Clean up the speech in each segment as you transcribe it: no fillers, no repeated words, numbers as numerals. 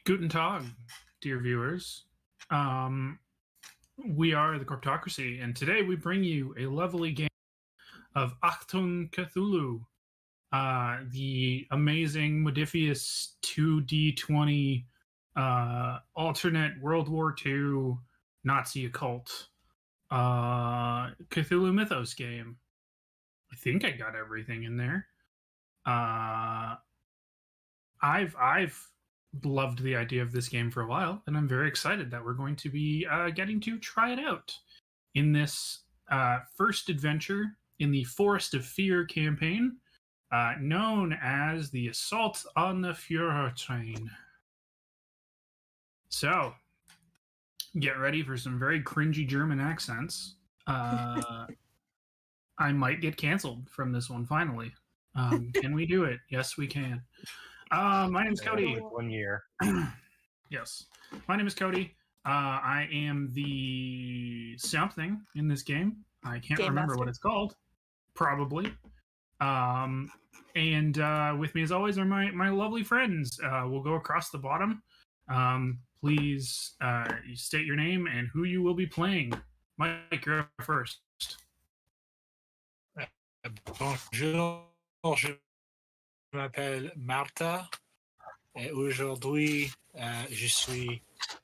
Guten Tag, dear viewers. We are the Corptocracy, and today we bring you a lovely game of Achtung, Cthulhu, the amazing, modifious 2D20 alternate World War II Nazi occult Cthulhu Mythos game. I think I got everything in there. I've loved the idea of this game for a while, and I'm very excited that we're going to be getting to try it out in this first adventure in the Forest of Fear campaign, known as the Assault on the Fuhrer train. So, get ready for some very cringy German accents. I might get canceled from this one finally. Can we do it? Yes, we can. My name is Cody. 1 year. Yes. My name is Cody. I am the something in this game. I can't remember what it's called. Probably. And with me as always are my lovely friends. We'll go across the bottom. Please you state your name and who you will be playing. Mike, you're up first. Bonjour, je m'appelle Martha. Et aujourd'hui, je suis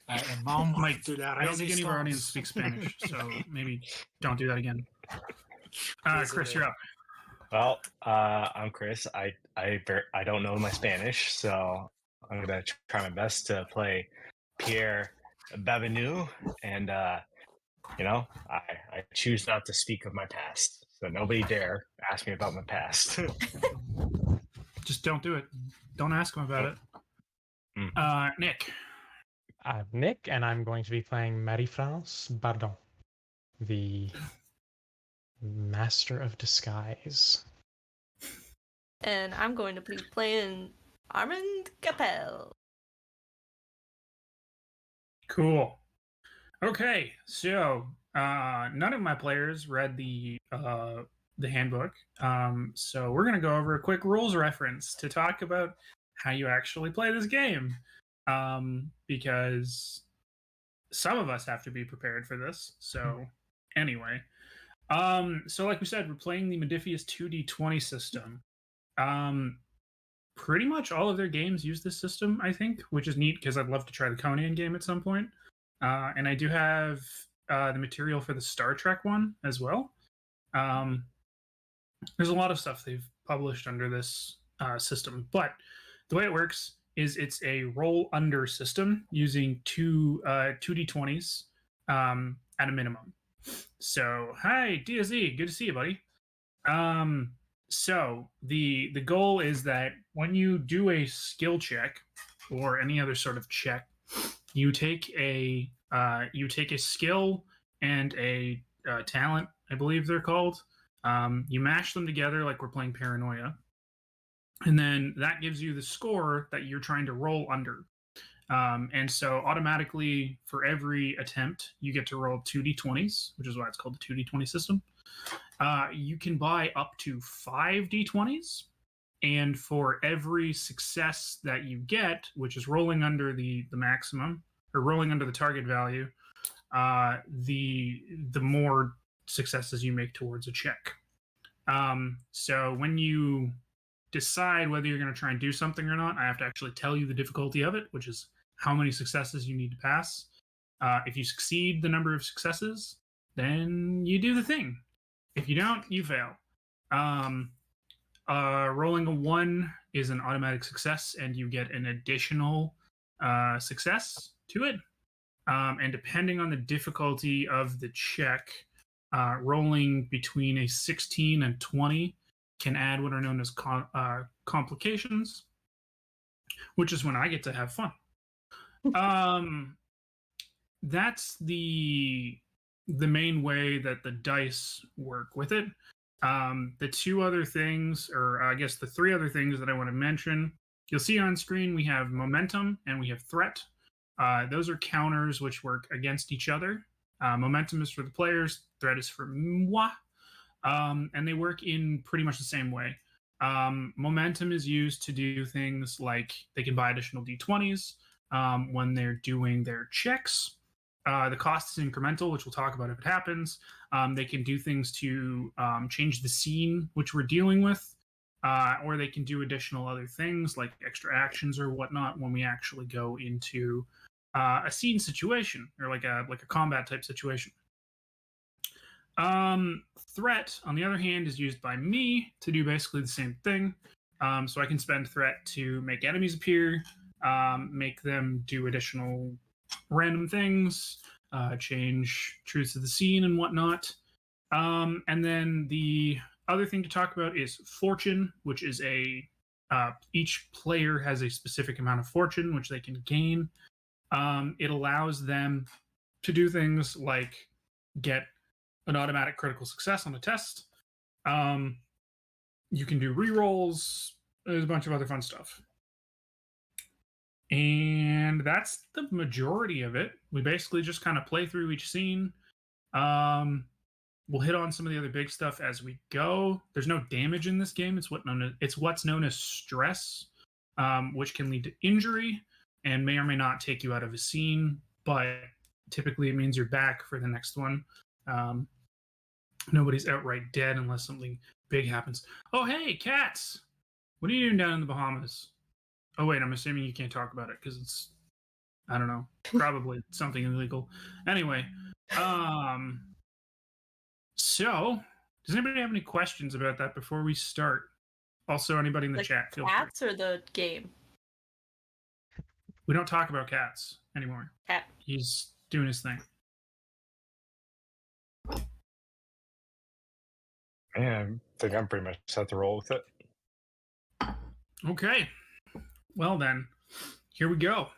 un membre Mike, de la I don't think any of our audience speaks Spanish, so maybe don't do that again. Chris, you're up. Well, I'm Chris. I don't know my Spanish, so I'm gonna try my best to play Pierre Babineau, and I choose not to speak of my past, so nobody dare ask me about my past. Just don't do it. Don't ask him about it. Nick. I'm Nick, and I'm going to be playing Marie-France Bardon, the Master of Disguise. And I'm going to be playing Armand Capel. Cool. Okay, so none of my players read the handbook, so we're going to go over a quick rules reference to talk about how you actually play this game, because some of us have to be prepared for this. So anyway, so like we said, we're playing the Modifius 2D20 system. Pretty much all of their games use this system, I think, which is neat because I'd love to try the Conan game at some point. And I do have the material for the Star Trek one as well. There's a lot of stuff they've published under this system, but the way it works is it's a roll under system using two D20s at a minimum. So, hi, DSE, good to see you, buddy. So the goal is that when you do a skill check or any other sort of check, you take a skill and a talent, I believe they're called. You mash them together like we're playing Paranoia. And then that gives you the score that you're trying to roll under. And so automatically for every attempt, you get to roll 2d20s, which is why it's called the 2d20 system. You can buy up to 5 d20s. And for every success that you get, which is rolling under the maximum, or rolling under the target value, the more successes you make towards a check. So when you decide whether you're going to try and do something or not, I have to actually tell you the difficulty of it, which is how many successes you need to pass. If you succeed the number of successes, then you do the thing. If you don't, you fail. Rolling a 1 is an automatic success, and you get an additional success to it. And depending on the difficulty of the check, rolling between a 16 and 20 can add what are known as complications, which is when I get to have fun. That's the main way that the dice work with it. The two other things, or I guess the three other things that I want to mention, you'll see on screen we have momentum and we have threat. Those are counters which work against each other. Momentum is for the players, threat is for moi. And they work in pretty much the same way. Momentum is used to do things like they can buy additional d20s when they're doing their checks. The cost is incremental, which we'll talk about if it happens. They can do things to change the scene which we're dealing with, or they can do additional other things like extra actions or whatnot when we actually go into a scene situation or like a combat type situation. Threat, on the other hand, is used by me to do basically the same thing. So I can spend threat to make enemies appear, make them do additional random things, change truths of the scene and whatnot. And then the other thing to talk about is fortune, which is each player has a specific amount of fortune which they can gain. It allows them to do things like get an automatic critical success on a test. You can do rerolls. There's a bunch of other fun stuff. And that's the majority of it. We basically just kind of play through each scene. We'll hit on some of the other big stuff as we go. There's no damage in this game. It's what's known as stress, which can lead to injury and may or may not take you out of a scene, but typically it means you're back for the next one. Nobody's outright dead unless something big happens. Oh, hey, cats! What are you doing down in the Bahamas? Oh, wait, I'm assuming you can't talk about it because it's, I don't know, probably something illegal. Anyway, so does anybody have any questions about that before we start? Also, anybody in the chat, feel free. Cats or the game? We don't talk about cats anymore. Cat. He's doing his thing. Yeah, I think I'm pretty much set to roll with it. Okay. Well then, here we go.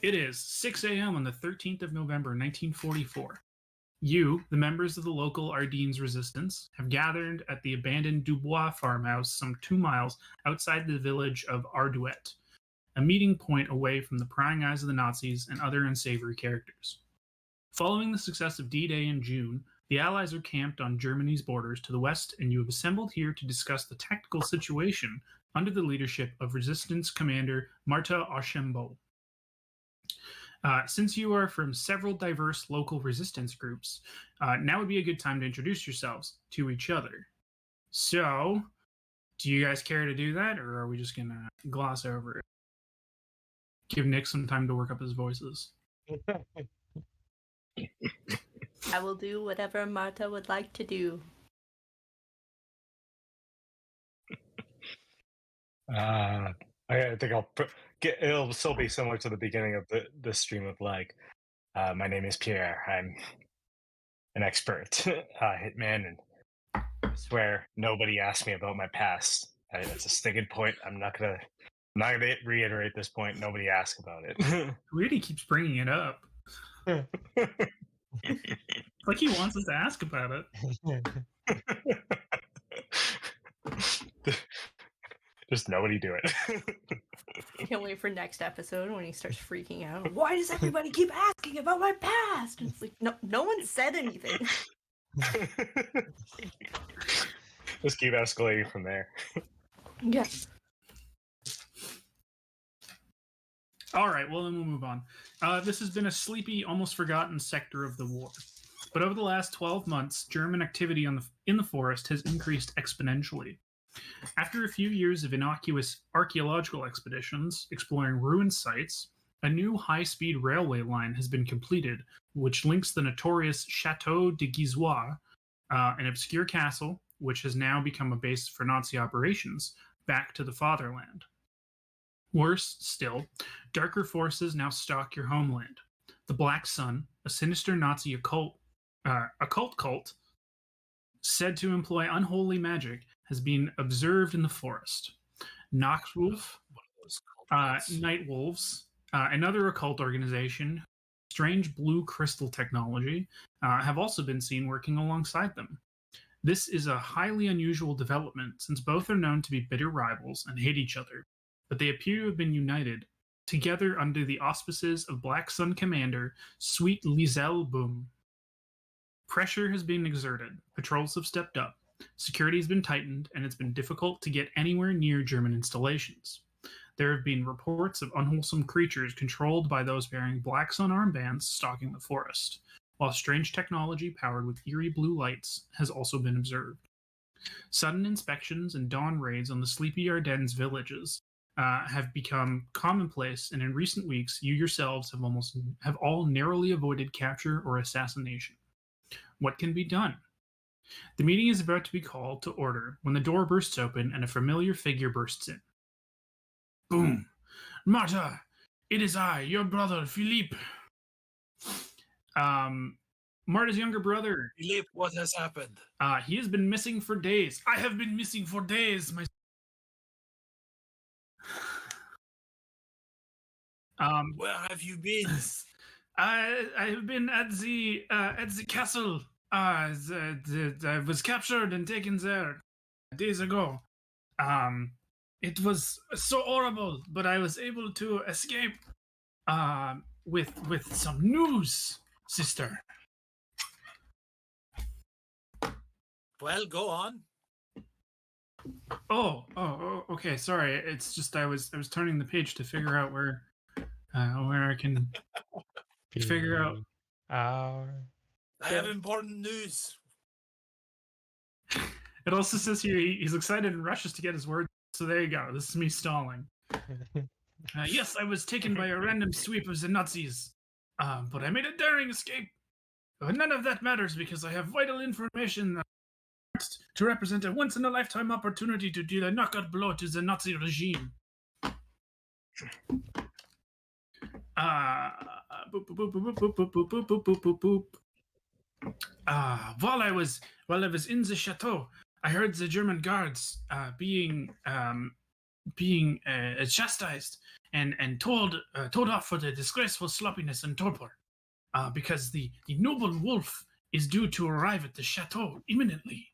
It is 6 a.m. on the 13th of November, 1944. You, the members of the local Ardennes resistance, have gathered at the abandoned Dubois farmhouse some 2 miles outside the village of Ardouet, a meeting point away from the prying eyes of the Nazis and other unsavory characters. Following the success of D-Day in June, the Allies are camped on Germany's borders to the west, and you have assembled here to discuss the tactical situation under the leadership of Resistance Commander Martha Archambault. Since you are from several diverse local resistance groups, now would be a good time to introduce yourselves to each other. So, do you guys care to do that, or are we just going to gloss over it? Give Nick some time to work up his voices. I will do whatever Marta would like to do. I think it'll still be similar to the beginning of the stream of like, my name is Pierre. I'm an expert hitman, and I swear nobody asked me about my past. That's a sticking point. I'm not gonna reiterate this point. Nobody asked about it. Really keeps bringing it up. Like he wants us to ask about it. Just nobody do it. Can't wait for next episode when he starts freaking out. Why does everybody keep asking about my past? And it's like, no one said anything. Just keep escalating from there. Yes. All right, well, then we'll move on. This has been a sleepy, almost forgotten sector of the war. But over the last 12 months, German activity in the forest has increased exponentially. After a few years of innocuous archaeological expeditions exploring ruined sites, a new high-speed railway line has been completed, which links the notorious Chateau de Guizois, an obscure castle, which has now become a base for Nazi operations, back to the fatherland. Worse still, darker forces now stalk your homeland. The Black Sun, a sinister Nazi occult cult, said to employ unholy magic, has been observed in the forest. Noctwolf, Night Wolves, another occult organization, strange blue crystal technology, have also been seen working alongside them. This is a highly unusual development since both are known to be bitter rivals and hate each other, but they appear to have been united together under the auspices of Black Sun Commander Sweet Lizelle Boom. Pressure has been exerted, patrols have stepped up, Security has been tightened, and it's been difficult to get anywhere near German installations. There have been reports of unwholesome creatures controlled by those wearing black sun armbands stalking the forest, while strange technology powered with eerie blue lights has also been observed. Sudden inspections and dawn raids on the sleepy Ardennes villages have become commonplace, and in recent weeks, you yourselves have all narrowly avoided capture or assassination. What can be done? The meeting is about to be called to order when the door bursts open and a familiar figure bursts in. Boom! Marta, it is I, your brother, Philippe. Marta's younger brother. Philippe, what has happened? He has been missing for days. I have been missing for days. Where have you been? I have been at the castle. I was captured and taken there days ago. It was so horrible, but I was able to escape with some news, sister. Well, go on. Oh, okay. Sorry. It's just I was turning the page to figure out where I can figure out. I have important news. It also says here he's excited and rushes to get his words. So there you go. This is me stalling. Yes, I was taken by a random sweep of the Nazis, but I made a daring escape. But none of that matters because I have vital information to represent a once-in-a-lifetime opportunity to deal a knockout blow to the Nazi regime. While I was in the chateau, I heard the German guards being chastised and told off for their disgraceful sloppiness and torpor, because the noble wolf is due to arrive at the chateau imminently.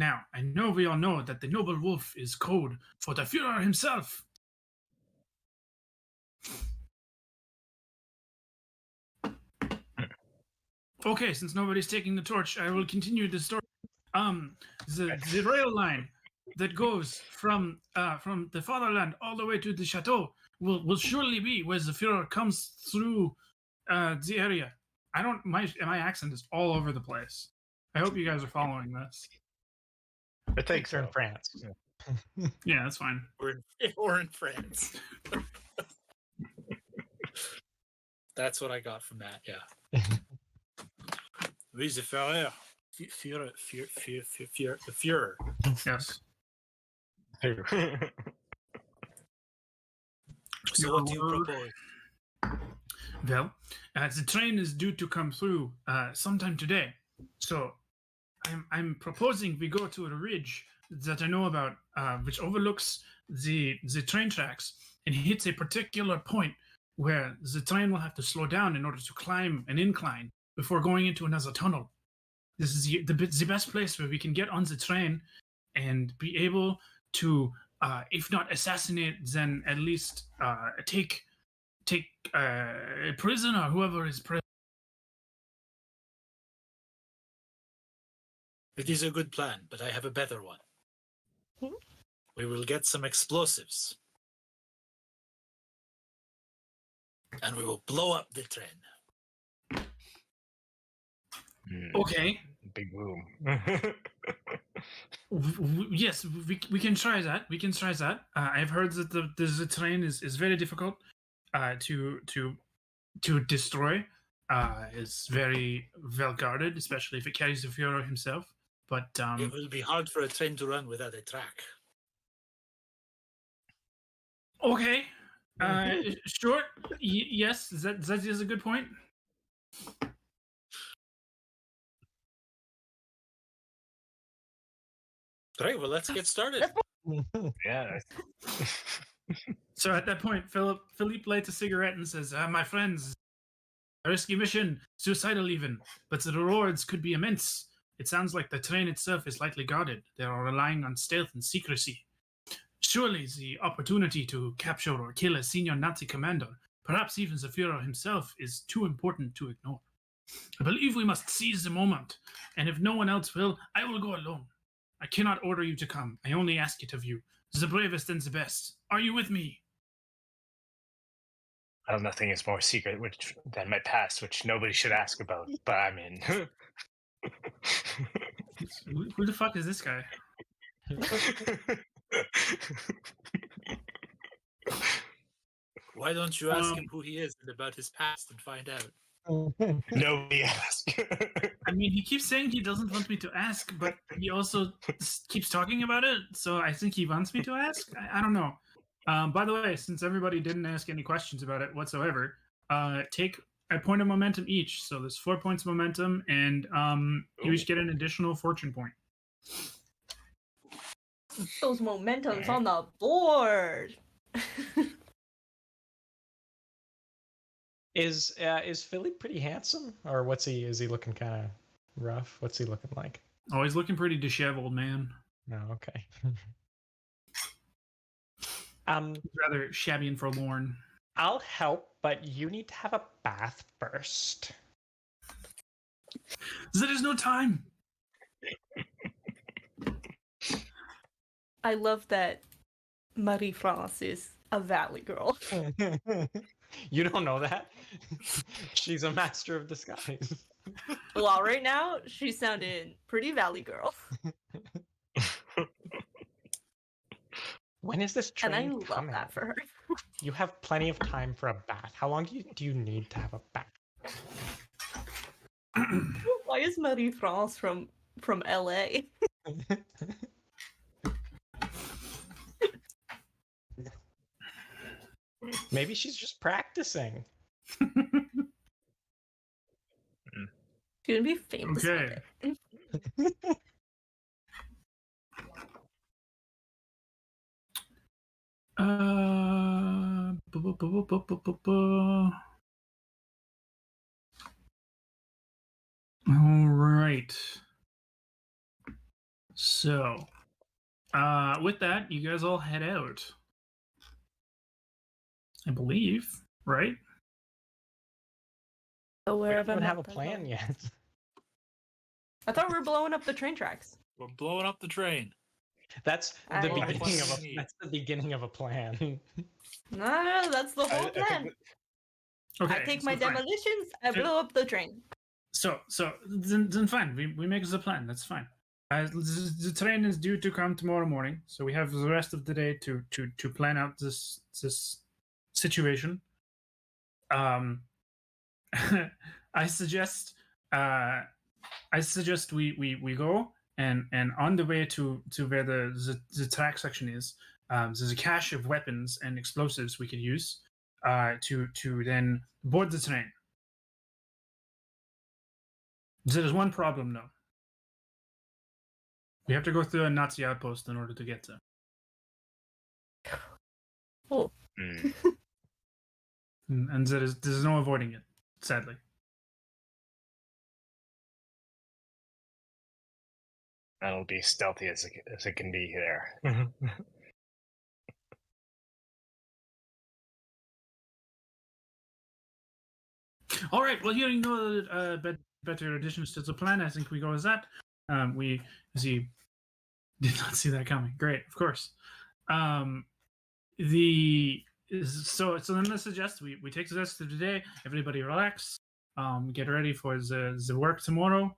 Now, I know we all know that the noble wolf is code for the Fuhrer himself. Okay, since nobody's taking the torch, I will continue the story. The rail line that goes from the fatherland all the way to the chateau will surely be where the Fuhrer comes through the area. My accent is all over the place. I hope you guys are following this. I think so. In France. Yeah, that's fine. We're in France. That's what I got from that, yeah. Oui, the Fuhrer. Fuhrer. Yes. So what do you propose? Well, the train is due to come through sometime today. So I'm proposing we go to a ridge that I know about, which overlooks the train tracks and hits a particular point where the train will have to slow down in order to climb an incline before going into another tunnel. This is the best place where we can get on the train and be able to, if not assassinate, then at least take a prisoner, whoever is present. It is a good plan, but I have a better one. We will get some explosives. And we will blow up the train. Okay. Big boom. Yes, we can try that. I've heard that the train is very difficult to destroy. It's very well guarded, especially if it carries the Fuhrer himself. But it will be hard for a train to run without a track. Okay. Sure. Yes, that is a good point. Right, well, let's get started. Yeah. So at that point, Philippe lights a cigarette and says, my friends, a risky mission, suicidal even, but the rewards could be immense. It sounds like the train itself is lightly guarded. They are relying on stealth and secrecy. Surely the opportunity to capture or kill a senior Nazi commander, perhaps even the Fuhrer himself, is too important to ignore. I believe we must seize the moment, and if no one else will, I will go alone. I cannot order you to come. I only ask it of you. The bravest and the best. Are you with me? Nothing is more secret than my past, which nobody should ask about. But I'm in. Who the fuck is this guy? Why don't you ask him who he is and about his past and find out? Nobody asked. I mean, he keeps saying he doesn't want me to ask, but he also keeps talking about it. So I think he wants me to ask. I don't know. By the way, since everybody didn't ask any questions about it whatsoever, take a point of momentum each. So there's 4 points of momentum, and you each get an additional fortune point. Those momentums on the board. Is Philip pretty handsome, or what's he? Is he looking kind of rough? What's he looking like? Oh, he's looking pretty disheveled, man. No, okay. He's rather shabby and forlorn. I'll help, but you need to have a bath first. There is no time. I love that Marie-France is a valley girl. You don't know that? She's a master of disguise. Well, right now, she's sounding pretty valley girl. When is this train And I love coming? that for her. You have plenty of time for a bath. How long do you need to have a bath? Why is Marie-France from LA? Maybe she's just practicing. She's gonna be famous one Okay. day. All right. So, with that, you guys all head out. I believe, right? So We wherever don't have a Matt plan goes. yet. I thought we were blowing up the train tracks. We're blowing up the train. That's I the don't know. beginning of a plan. No, that's the whole plan. Okay. I take my so fine. demolitions, I Good. blow up the train. So then fine. We make the plan. That's fine. The train is due to come tomorrow morning, so we have the rest of the day to plan out this situation. I suggest we go and on the way to where the track section is, there's a cache of weapons and explosives we could use to then board the train. There's one problem though. We have to go through a Nazi outpost in order to get there. Oh, And there's no avoiding it, sadly. That'll be stealthy as it can be there. All right. Well, hearing no better additions to the plan, I think we go as that. We did not see that coming. Great, of course. So then let's suggest we take the rest of the day. Everybody relax. Get ready for the work tomorrow.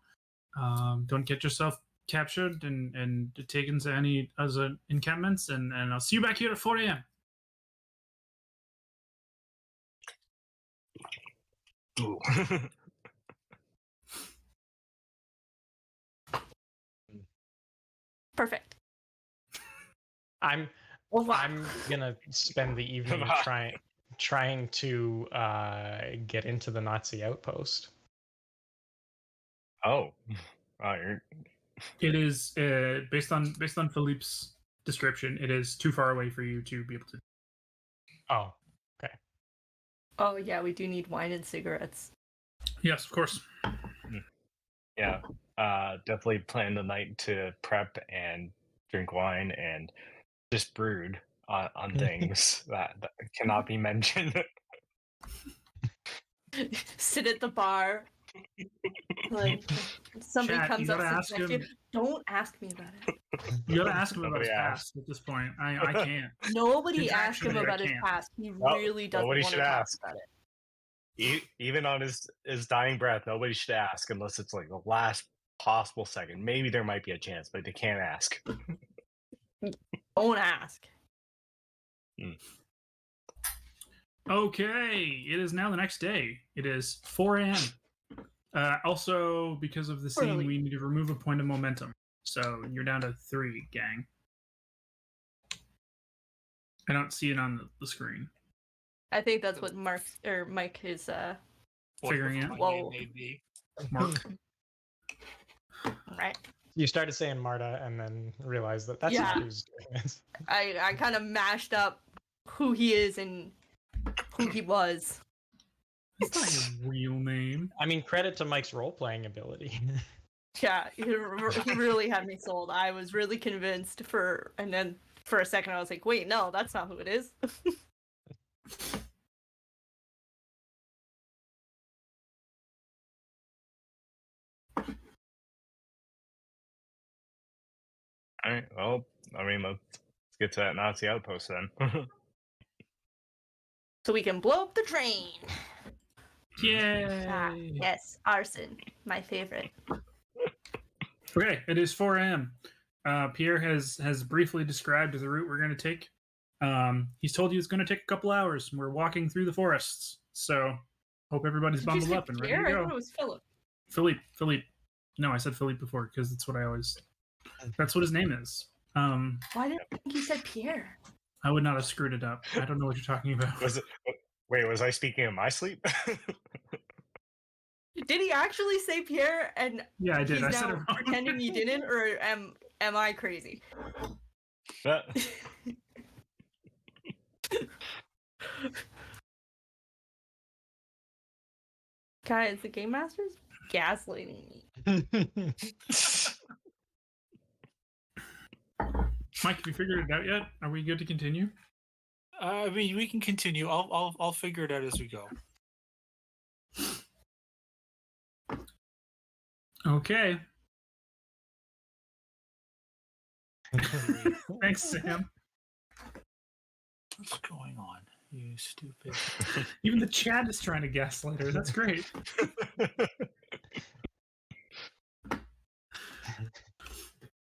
Don't get yourself captured and taken to any other encampments. And I'll see you back here at 4 a.m. Ooh. perfect. I'm gonna spend the evening trying to get into the Nazi outpost. Oh, you're... It is based on Philippe's description. It is too far away for you to be able to. Oh, Oh yeah, we do need wine and cigarettes. Yes, of course. Yeah, definitely plan the night to prep and drink wine and just brood on things that cannot be mentioned. Sit at the bar, Like somebody Chat, comes you up gotta sits ask next to him. you. Don't ask me about it. You gotta ask him about Nobody his asked. past at this point. I can't. Nobody asked him Contractually, I about his can't. past. He Well, really doesn't nobody want should to talk ask. about it. Even on his dying breath, nobody should ask unless it's like the last possible second. Maybe there might be a chance, but they can't ask. Don't ask. Okay, it is now the next day. It is 4 a.m. Also, because of the scene, Early. we need to remove a point of momentum. So you're down to 3, gang. I don't see it on the screen. I think that's what Mike is Figuring out. Whoa. Maybe. Mark. right. You started saying Marta and then realized that that's Yeah. not who's doing it. I kind of mashed up who he is and who he was. That's not your real name. I mean, credit to Mike's role-playing ability. Yeah, he really had me sold. I was really convinced and then for a second I was like, wait, no, that's not who it is. All right. Well, I mean, let's get to that Nazi outpost then. So we can blow up the train. Ah, Yay! yes, arson, my favorite. Okay, it is 4 a.m. Pierre has briefly described the route we're going to take. He's told you it's going to take a couple hours. We're walking through the forests, so hope everybody's Did you bundled say up and ready Pierre? to I go. thought it was Philip. Philippe. No, I said Philippe before because that's what I always. That's what his name is. Why did I think you said Pierre? I would not have screwed it up. I don't know what you're talking about. Wait, was I speaking in my sleep? Did he actually say Pierre? And Yeah, I did. he's I said it now wrong. pretending he didn't, or am I crazy? Guys, the game master's gaslighting me. Mike, have you figured it out yet? Are we good to continue? I mean, we can continue. I'll figure it out as we go. Okay. Thanks, Sam. What's going on? You stupid. Even the chat is trying to gaslight her. That's great.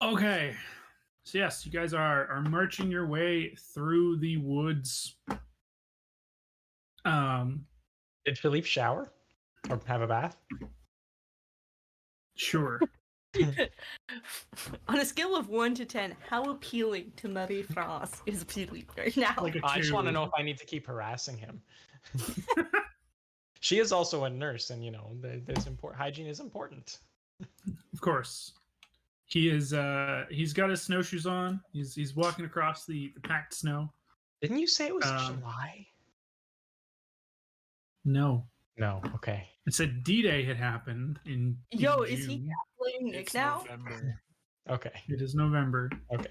Okay. So yes, you guys are marching your way through the woods. Did Philippe shower or have a bath? Sure. On a scale of 1 to 10, how appealing to Marie France is Philippe right now? Like a I just want to 2. know if I need to keep harassing him. She is also a nurse, and there's hygiene is important. Of course. He is he's got his snowshoes on. He's walking across the packed snow. Didn't you say it was July? No. No. Okay. It said D-Day had happened in Yo, June. is he gaslighting Nick It's now? November. Okay. It is November. Okay.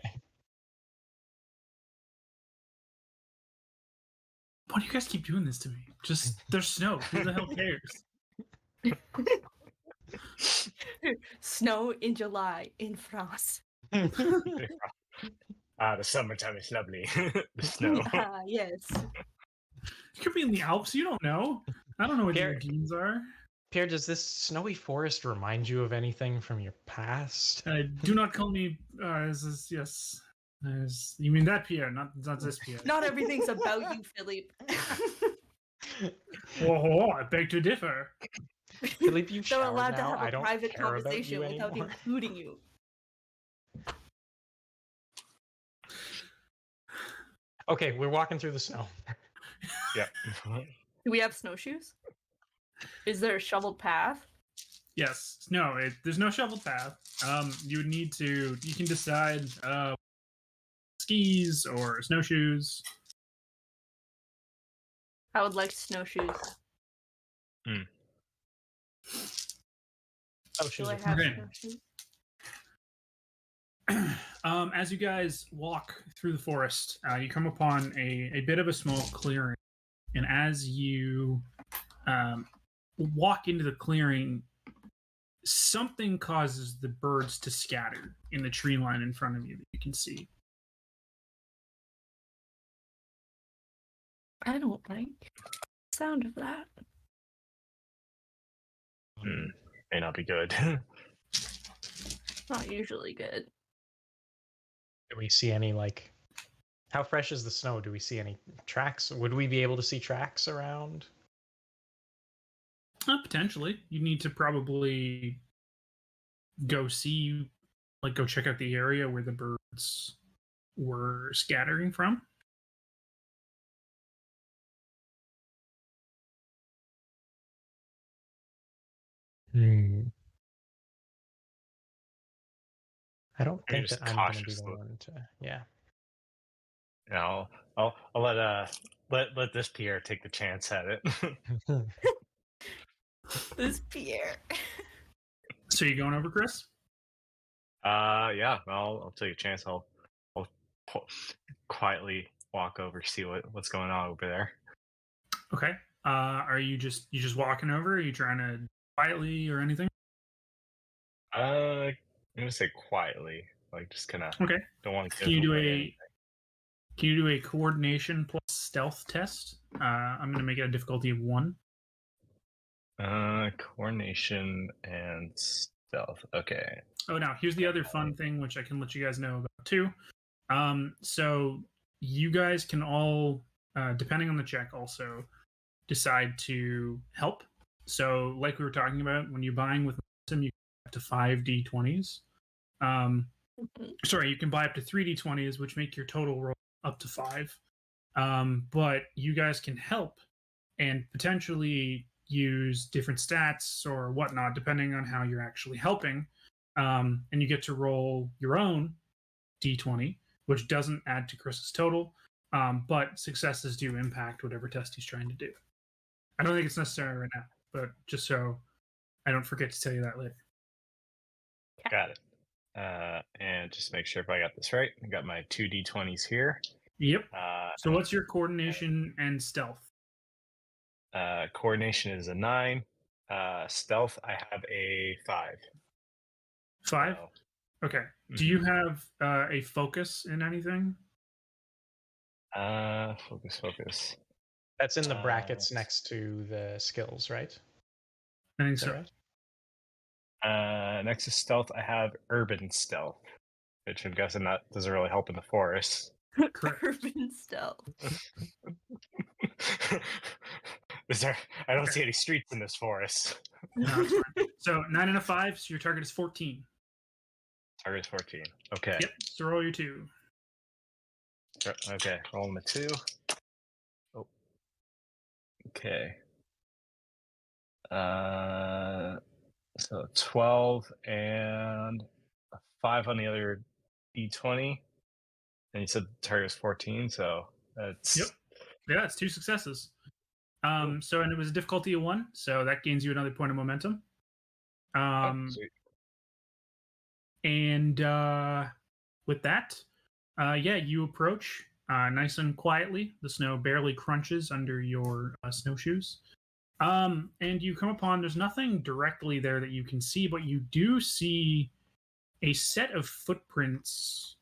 Why do you guys keep doing this to me? Just there's snow. Who the hell cares? Snow in July in France. The summertime is lovely. The snow. Ah, yes. You could be in the Alps. You don't know. I don't know what your Pierre- genes are. Pierre, does this snowy forest remind you of anything from your past? Do not call me. Yes. You mean that Pierre, not this Pierre. Not everything's about you, Philippe. Oh, I beg to differ. Philippe, you They're showered allowed to now. have I a don't private care about conversation you without anymore. including you. Okay, we're walking through the snow. Yeah. Do we have snowshoes? Is there a shoveled path? Yes. No. There's no shovel path. You would need to. You can decide skis or snowshoes. I would like snowshoes. Oh, Do I shoot. have Okay. snowshoes? As you guys walk through the forest, you come upon a bit of a small clearing, and as you walk into the clearing, something causes the birds to scatter in the tree line in front of you that you can see. I don't like the sound of that. May not be good. Not usually good. Do we see any like? How fresh is the snow? Do we see any tracks? Would we be able to see tracks around? Potentially, you need to probably go see, like, go check out the area where the birds were scattering from. I don't Maybe think just that I'm going to be cautious the look. one to. Yeah. I'll let this Pierre take the chance at it. This Pierre. So you going over, Chris? Yeah, I'll take a chance. I'll quietly walk over, see what's going on over there. Okay. Are you just walking over? Are you trying to quietly or anything? I'm gonna say quietly, like just kind of Okay. don't want to Can you give do away a anything. Can you do a coordination plus stealth test? I'm going to make it a difficulty of 1. Coordination and stealth. Okay. Oh, now here's the other fun thing, which I can let you guys know about too. So you guys can all, depending on the check, also decide to help. So, like we were talking about, when you're buying with momentum, you can up to 5 d20s. Sorry, you can buy up to 3 d20s, which make your total roll up to 5. But you guys can help and potentially use different stats or whatnot, depending on how you're actually helping. And you get to roll your own d20, which doesn't add to Chris's total, but successes do impact whatever test he's trying to do. I don't think it's necessary right now, but just so I don't forget to tell you that later. Got it. And just make sure if I got this right. I got my 2 d20s here. Yep. So what's your coordination and stealth? Coordination is a 9. Stealth, I have a 5. 5? So, Okay. Do you have a focus in anything? focus. That's in the brackets next to the skills, right? I think Is that so. right? Next to stealth, I have urban stealth, which I'm guessing that doesn't really help in the forest. Correct. Urban stealth. I don't Okay. see any streets in this forest. No, it's fine. So 9 and a 5, so your target is 14. Target's 14. Okay. Yep. So roll your 2. Okay. Rolling a 2. Oh. Okay. So 12 and a 5 on the other d20. And you said the target was 14, so that's. Yep. Yeah, it's 2 successes. Cool. So, and it was a difficulty of 1, so that gains you another point of momentum. Sweet. And with that, yeah, you approach nice and quietly. The snow barely crunches under your snowshoes. And you come upon, there's nothing directly there that you can see, but you do see a set of footprints.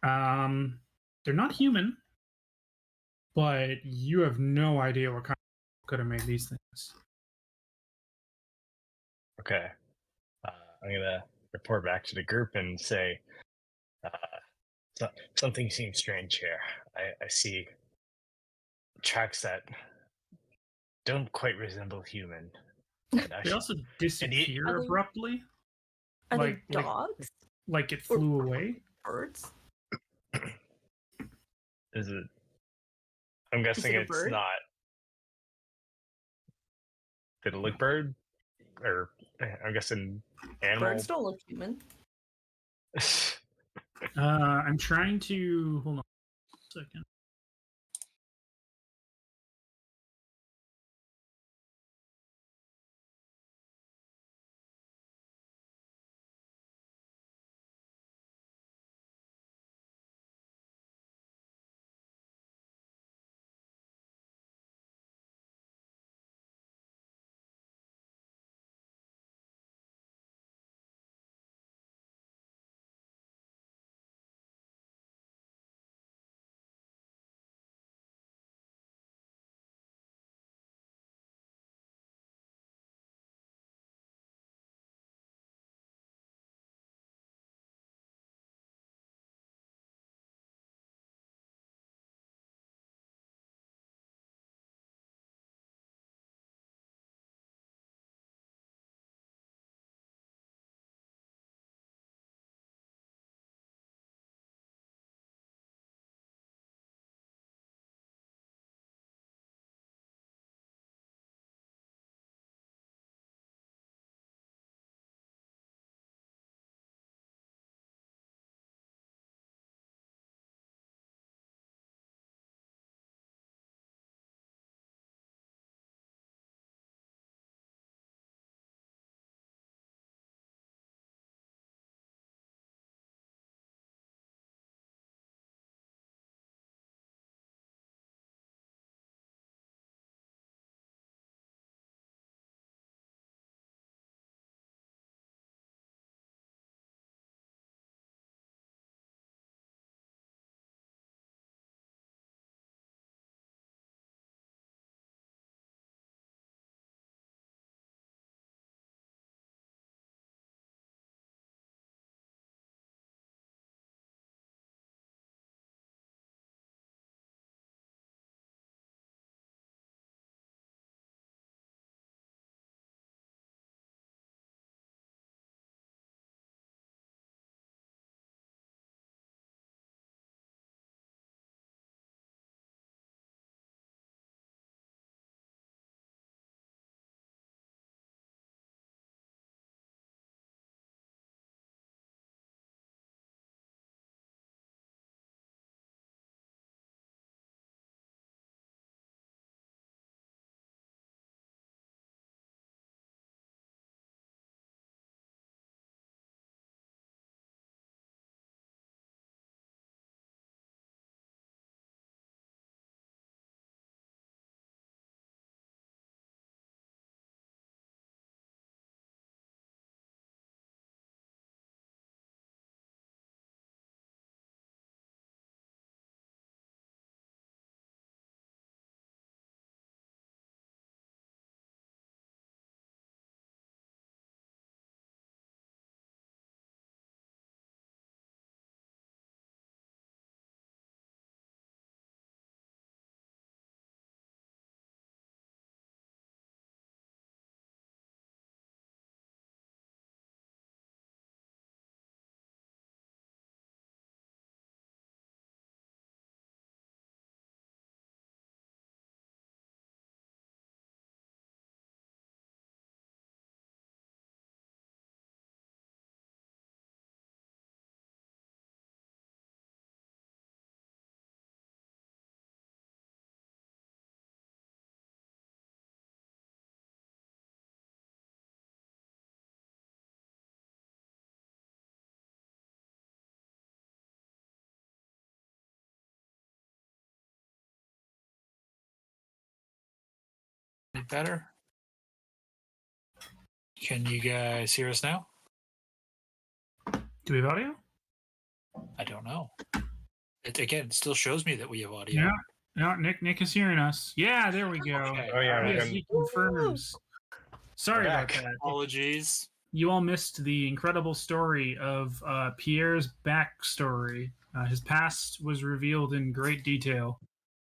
They're not human, but you have no idea what kind of could have made these things. Okay. I'm gonna report back to the group and say, something seems strange here. I see tracks that don't quite resemble human. And They also disappear Are they- abruptly, Are Like- they dogs? like it flew away. Birds? Is it? I'm guessing a it's bird? not. Did it look bird? Or I'm guessing animal. Birds don't look human. I'm trying to hold on a second. better? Can you guys hear us now? Do we have audio? I don't know. It still shows me that we have audio. Yeah. No, Nick is hearing us. Yeah, there we go. Okay. Oh, yeah, all we right. Yes, he confirms. Sorry We're about back. that. Apologies. You all missed the incredible story of Pierre's backstory. His past was revealed in great detail.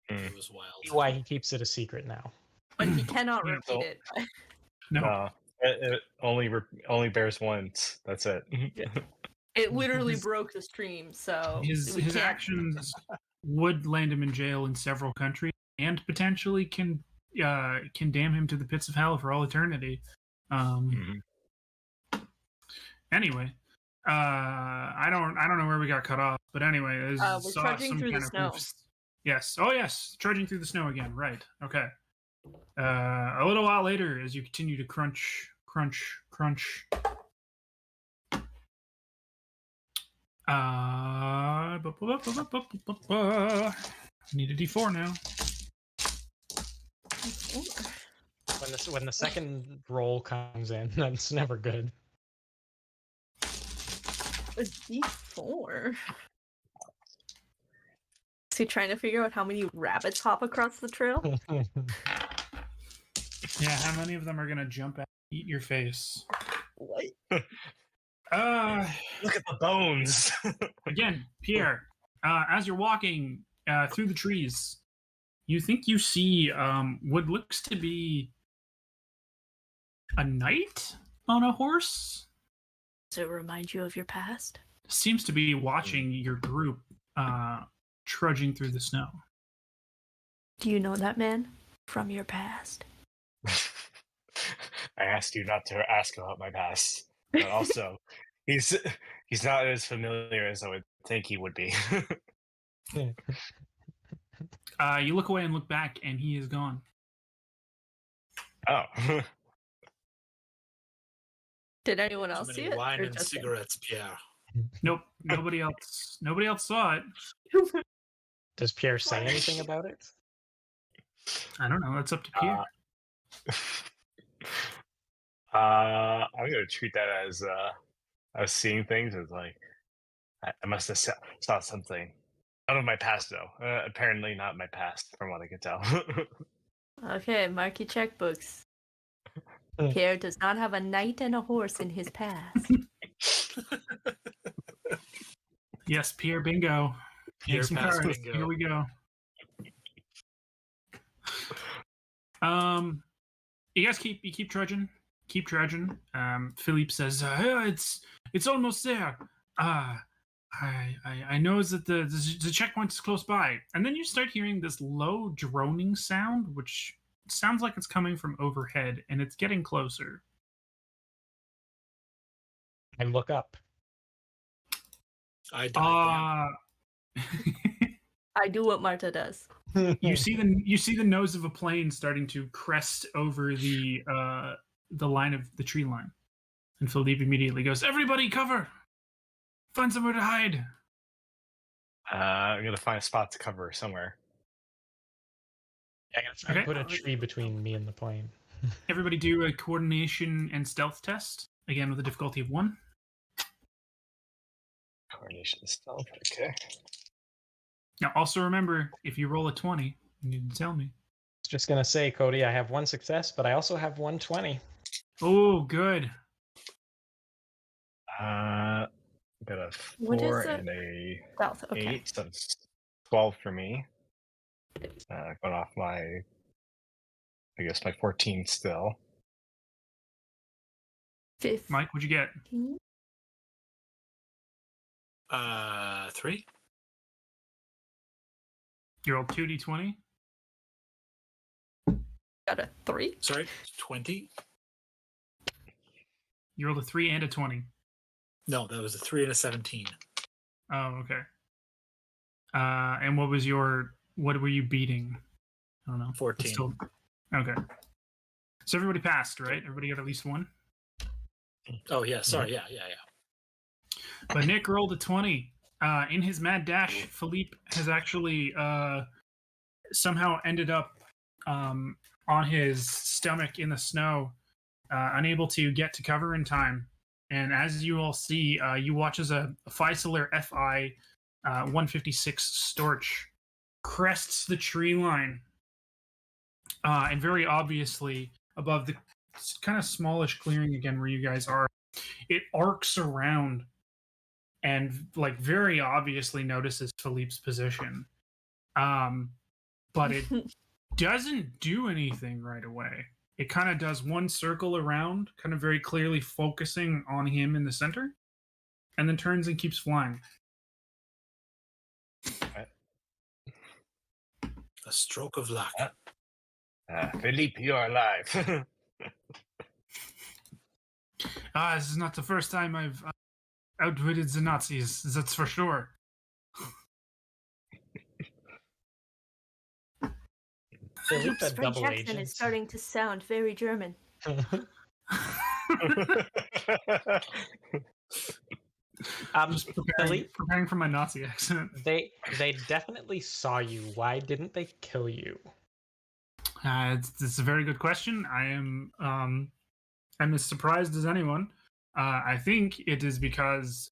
It was wild. Why he keeps it a secret now. But he cannot Yeah, repeat so- it. No, It only bears once. That's it. It literally broke the stream, so his we can't- actions would land him in jail in several countries and potentially can damn him to the pits of hell for all eternity. Mhm. Anyway, I don't know where we got cut off, but anyway, we're trudging through the snow. Yes. Oh yes, trudging through the snow again. Right. Okay. A little while later, as you continue to crunch. I need a D4 now. When the second roll comes in, that's never good. A D4. Is he trying to figure out how many rabbits hop across the trail? Yeah, how many of them are gonna jump out and eat your face? What? Look at the bones. Again, Pierre, as you're walking through the trees, you think you see what looks to be a knight on a horse. Does it remind you of your past? Seems to be watching your group trudging through the snow. Do you know that man from your past? I asked you not to ask about my past, but also he's not as familiar as I would think he would be. You look away and look back, and he is gone. Oh. Did anyone Too else see many it? wine or and just him? cigarettes, Pierre. Nope, nobody else saw it. Does Pierre say anything about it? I don't know. That's up to Pierre. I'm gonna treat that as I was seeing things as like I must have saw something. None of my past though. Apparently not my past, from what I could tell. Okay, mark your checkbooks. Pierre does not have a knight and a horse in his past. Yes, Pierre bingo. Pierre Take some pass cards. bingo. Here we go. You guys keep trudging. Keep trudging. Philippe says, it's almost there. I know that the checkpoint is close by. And then you start hearing this low droning sound, which sounds like it's coming from overhead, and it's getting closer. I look up. I died. I do what Marta does. You see the nose of a plane starting to crest over the line of the tree line, and Philippe immediately goes, "Everybody, cover! Find somewhere to hide." I'm gonna find a spot to cover somewhere. I'm gonna try Okay. and put a tree between me and the plane. Everybody, do a coordination and stealth test again with a difficulty of 1. Coordination stealth. Okay. Now, also remember, if you roll a 20, you need to tell me. Just gonna say, Cody, I have 1 success, but I also have 120. Oh, good. Got a What is 4 it? and a Stealth. Okay. 8, so it's 12 for me. Going off my, I guess my 14 still. 15. Mike, what'd you get? 3. You rolled 2d20. Got a 3. Sorry, 20. You rolled a 3 and a 20. No, that was a 3 and a 17. Oh, okay. And what were you beating? I don't know. It's 14. still- okay. So everybody passed, right? Everybody got at least 1? Oh yeah, sorry, yeah. But Nick rolled a 20. In his mad dash, Philippe has actually somehow ended up on his stomach in the snow, unable to get to cover in time. And as you all see, you watch as a Fieseler FI 156 Storch crests the tree line. And very obviously, above the kind of smallish clearing again where you guys are, it arcs around and like very obviously notices Philippe's position. But it doesn't do anything right away. It kind of does one circle around, kind of very clearly focusing on him in the center, and then turns and keeps flying. A stroke of luck. Philippe, you're alive. This is not the first time I've outwitted the Nazis, that's for sure. Philippe, a French double accent agent. is starting to sound very German. Just Philippe, preparing for my Nazi accent. they definitely saw you. Why didn't they kill you? It's a very good question. I'm as surprised as anyone. I think it is because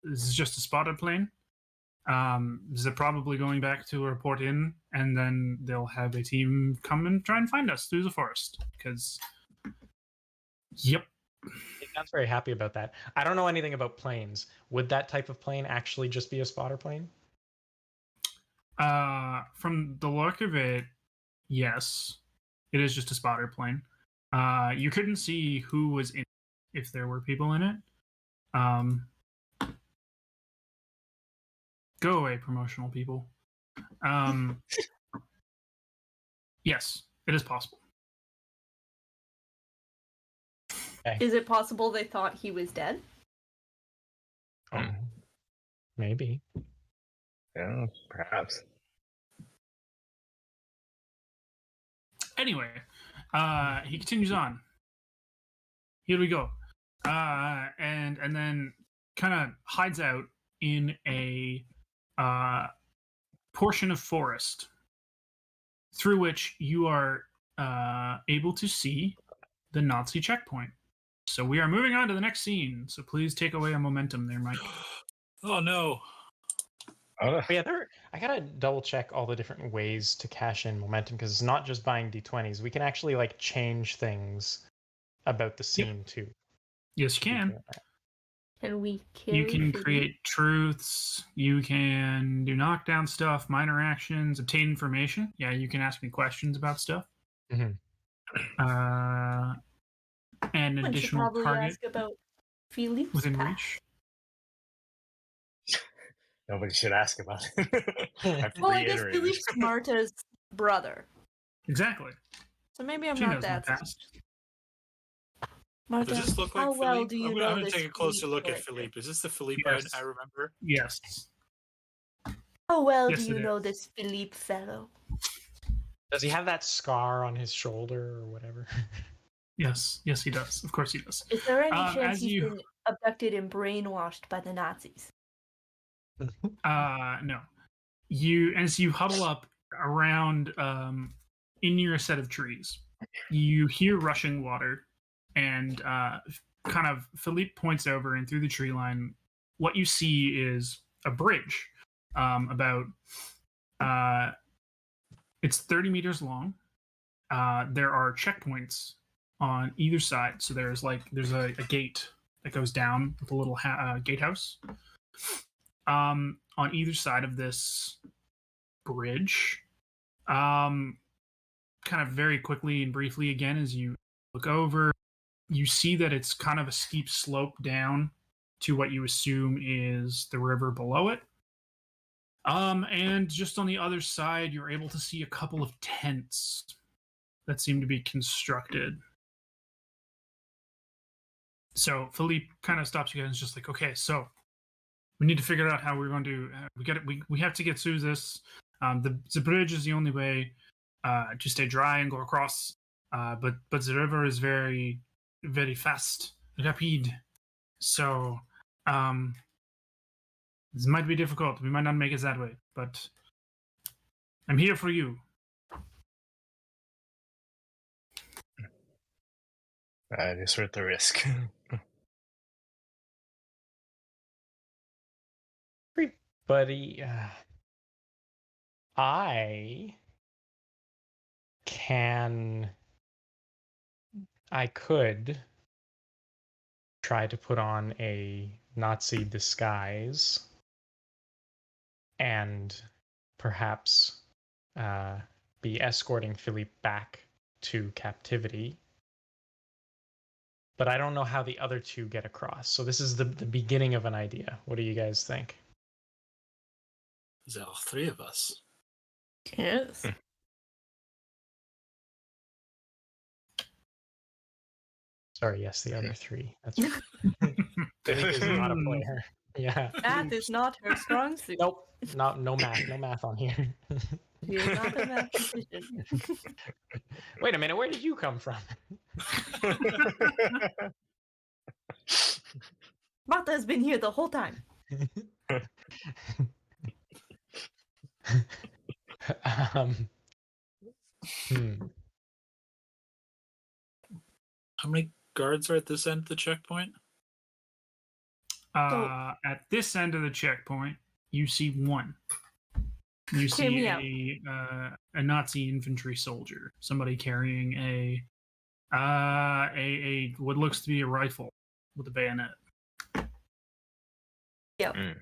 this is just a spotted plane. They're probably going back to report in, and then they'll have a team come and try and find us through the forest. Because, yep. He sounds very happy about that. I don't know anything about planes. Would that type of plane actually just be a spotter plane? From the look of it, yes, it is just a spotter plane. You couldn't see who was in it, if there were people in it. Go away, promotional people. Yes, it is possible. Is it possible they thought he was dead? Oh, maybe. Yeah, perhaps. Anyway, he continues on. Here we go. And then kind of hides out in a portion of forest through which you are able to see the Nazi checkpoint. So we are moving on to the next scene. So please take away a momentum there, Mike. Oh no. But yeah, I gotta double check all the different ways to cash in momentum because it's not just buying d20s. We can actually like change things about the scene too. Yes, you can. Can we carry You can Philippe? create truths. You can do knockdown stuff, minor actions, obtain information. Yeah, you can ask me questions about stuff. Mhm. And an One should additional probably target ask about Philippe's within past. reach. Nobody should ask about it. I've Well, I guess reiterated. Philippe's Marta's brother. Exactly. So maybe I'm She not knows my that. past. Marta, Does this look like how well Philippe? do you I'm know gonna this take a closer Philippe look at character? Philippe. Is this the Philippe Yes. I remember? Yes. How well Yes, do you it know is. this Philippe fellow? Does he have that scar on his shoulder or whatever? Yes. Yes, he does. Of course he does. Is there any chance as he's you- been abducted and brainwashed by the Nazis? No. As you huddle up around in near a set of trees, you hear rushing water, and kind of Philippe points over, and through the tree line, what you see is a bridge about it's 30 meters long. There are checkpoints on either side, so there's a gate that goes down with a little gatehouse on either side of this bridge. Kind of very quickly and briefly again, as you look over, you see that it's kind of a steep slope down to what you assume is the river below it. And just on the other side, you're able to see a couple of tents that seem to be constructed. So Philippe kind of stops you guys and is just like, okay, so we need to figure out how we're going to. We have to get through this. The bridge is the only way to stay dry and go across. But the river is very, very fast, rapid. So this might be difficult. We might not make it that way, but I'm here for you. It is worth the risk. Everybody, I could try to put on a Nazi disguise and perhaps be escorting Philippe back to captivity. But I don't know how the other two get across. So this is the beginning of an idea. What do you guys think? There's all three of us. Yes. Sorry, yes, the other three. That's right. Philippe is not a player. Yeah. Math is not her strong suit. Nope. No math on here. She is not a mathematician. Wait a minute, where did you come from? Martha has been here the whole time. Hmm. How many guards are at this end of the checkpoint? At this end of the checkpoint, you see one. You Hear me see a Nazi infantry soldier, somebody carrying a what looks to be a rifle with a bayonet. Yep. Mm.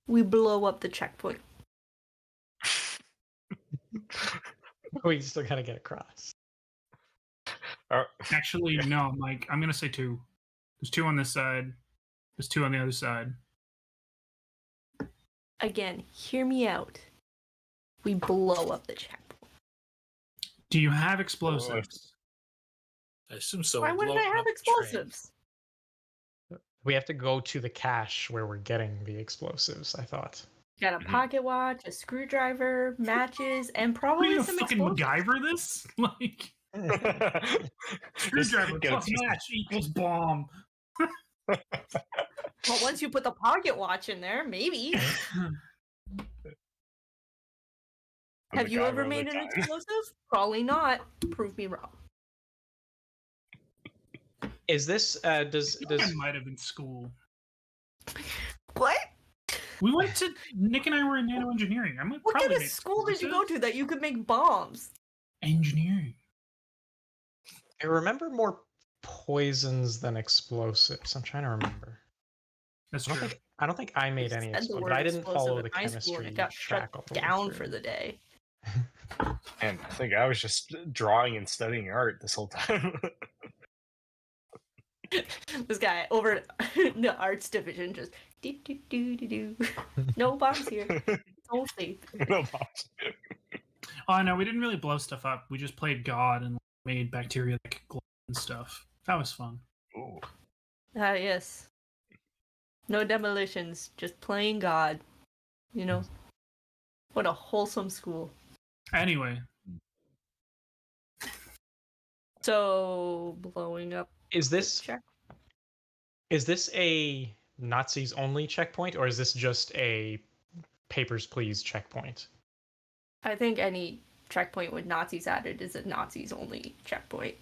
We blow up the checkpoint. We still gotta get across. Actually, no, Mike. I'm gonna say two. There's two on this side. There's two on the other side. Again, hear me out. We blow up the checkpoint. Do you have explosives? I assume so. Why We're wouldn't I blowing have up the train. explosives? We have to go to the cache where we're getting the explosives, I thought. Got a pocket watch, a screwdriver, matches, and Are probably you gonna some fucking explosives. MacGyver this? Like screwdriver Get a plus piece of- match equals bomb. Well, once you put the pocket watch in there, maybe. Have you ever MacGyver made of an the time. explosive? Probably not. Prove me wrong. Is this I does might have in school. What? We went to Nick and I were in nano engineering. I'm What kind probably of made school did you go explosives. to that you could make bombs? Engineering. I remember more poisons than explosives. I'm trying to remember. That's I true. don't think I made any Said the explosives, word but I didn't explosive follow in the high school and chemistry it got track shut all the way down through. for the day. And I think I was just drawing and studying art this whole time. This guy over in the arts division just do do do do do. No bombs here. It's all safe. No bombs. Oh no, we didn't really blow stuff up. We just played God and made bacteria that could glow and stuff. That was fun. Ooh. Ah, yes. No demolitions, just playing God. You know? What a wholesome school. Anyway, So, blowing up Is the this check. is this a Nazis only checkpoint, or is this just a papers please checkpoint? I think any checkpoint with Nazis added is a Nazis only checkpoint.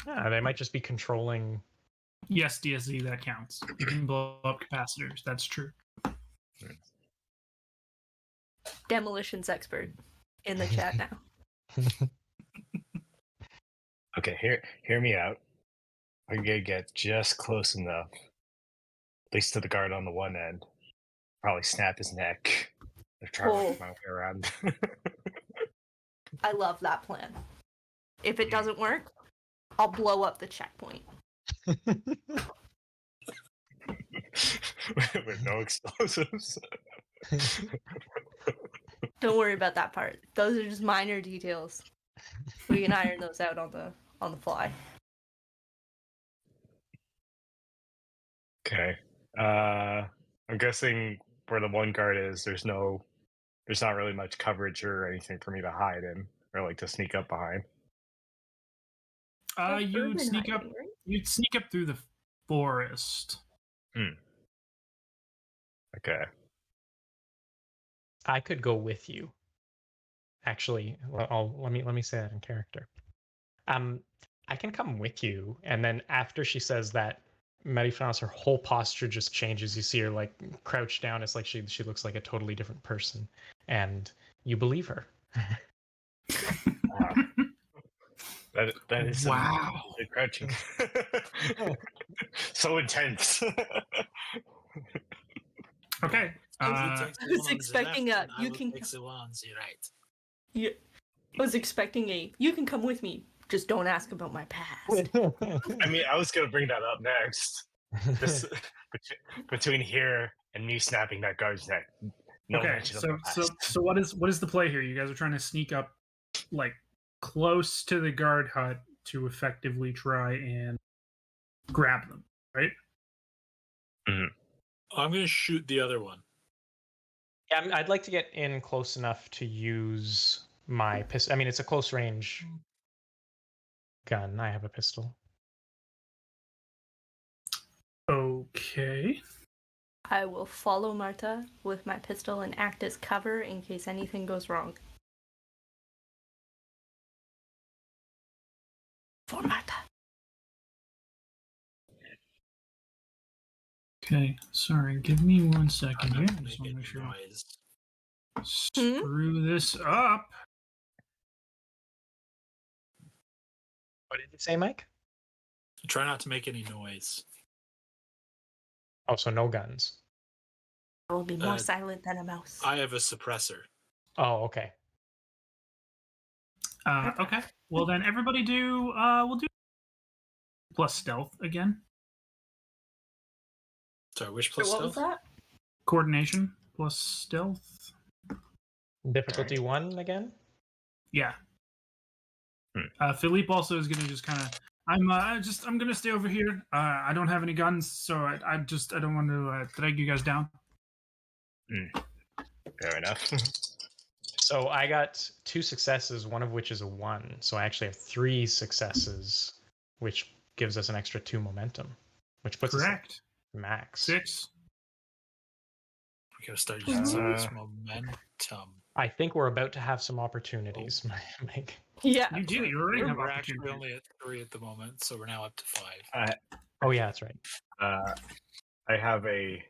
They might just be controlling. yes, DSZ, that counts. You can blow up capacitors. That's true. Demolitions expert in the chat now. Okay, hear me out. We're gonna get just close enough, at least to the guard on the one end. Probably snap his neck. They're trying to work my way around. I love that plan. If it doesn't work, I'll blow up the checkpoint. With no explosives. Don't worry about that part. Those are just minor details. We can iron those out on the fly. Okay. I'm guessing where the one guard is, there's not really much coverage or anything for me to hide in or like to sneak up behind. You'd sneak up. Hiding, right? You'd sneak up through the forest. Okay. I could go with you. Actually, let me say that in character. I can come with you. And then after she says that, Marie-France, her whole posture just changes. You see her like crouch down. It's like she looks like a totally different person. And you believe her. That is Wow. some crouching. So intense. Okay. I was expecting a you can take the ones you right. you, I was expecting a you can come with me. Just don't ask about my past. I mean, I was gonna bring that up next. This between here and me snapping that guard's neck. No Okay, mention of the so past. what is the play here? You guys are trying to sneak up like close to the guard hut to effectively try and grab them, right? I'm gonna shoot the other one. Yeah, I'd like to get in close enough to use my pistol. I mean, it's a close range gun. I have a pistol. Okay. I will follow Marta with my pistol and act as cover in case anything goes wrong. For Marta. Okay, sorry. Give me 1 second I'm here. not I just want to making make sure. noise. Screw this up. What did you say, Mike? Try not to make any noise. Oh, so no guns. I will be more Uh, silent than a mouse. I have a suppressor. Oh, okay. Okay. Well then, everybody do. We'll do plus stealth again. Sorry, which plus What was stealth? that? Coordination plus stealth. Difficulty 1 again? Yeah. Philippe also is gonna just kind of. I'm gonna stay over here. I don't have any guns, so I don't want to drag you guys down. Fair enough. So I got 2 successes, one of which is a 1. So I actually have 3 successes, which gives us an extra 2 momentum, which puts Correct. us at max. 6. We're gonna start using some of this momentum. I think we're about to have some opportunities, Mike. Yeah. You do. You already have We're actually opportunity. only at 3 at the moment, so we're now up to 5. Oh yeah, that's right. I have a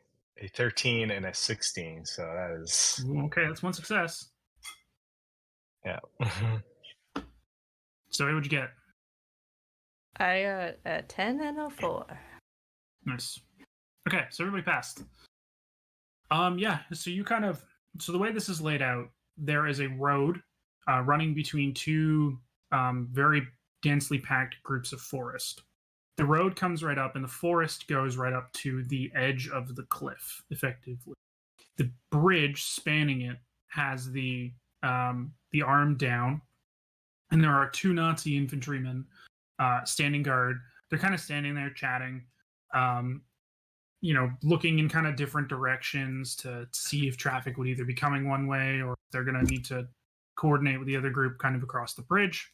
13 and a 16, so that is Okay, that's 1 success. yeah. So what'd you get? I got a 10 and a 4. Nice. Okay, so everybody passed. Yeah. So you kind of. So the way this is laid out, there is a road running between 2 very densely packed groups of forest. The road comes right up, and the forest goes right up to the edge of the cliff, effectively. The bridge spanning it has the arm down, and there are 2 Nazi infantrymen standing guard. They're kind of standing there chatting, looking in kind of different directions to see if traffic would either be coming one way or if they're going to need to coordinate with the other group kind of across the bridge.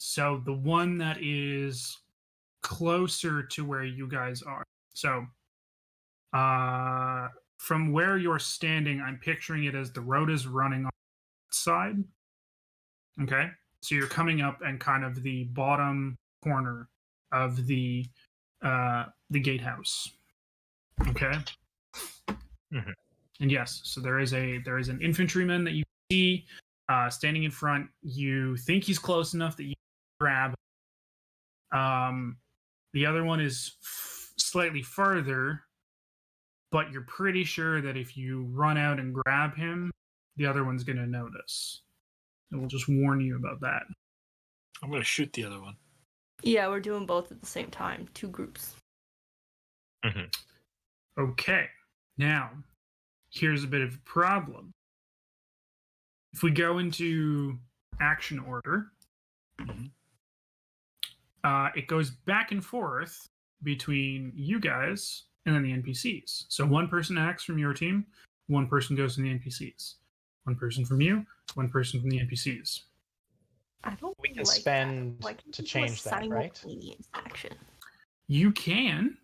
So the one that is closer to where you guys are. So from where you're standing, I'm picturing it as the road is running on that side. Okay. So you're coming up and kind of the bottom corner of the gatehouse. Okay. Mhm. And yes, so there is an infantryman that you see standing in front. You think he's close enough that you grab. The other one is slightly further, but you're pretty sure that if you run out and grab him, the other one's going to notice. And we'll just warn you about that. I'm gonna shoot the other one. Yeah, we're doing both at the same time. 2 groups. Okay. Now, here's a bit of a problem. If we go into action order, it goes back and forth between you guys and then the NPCs. So 1 person acts from your team, 1 person goes to the NPCs. 1 person from you, 1 person from the NPCs. I don't We can like spend that. Why can't to you do a change that, right? simultaneous action? You can,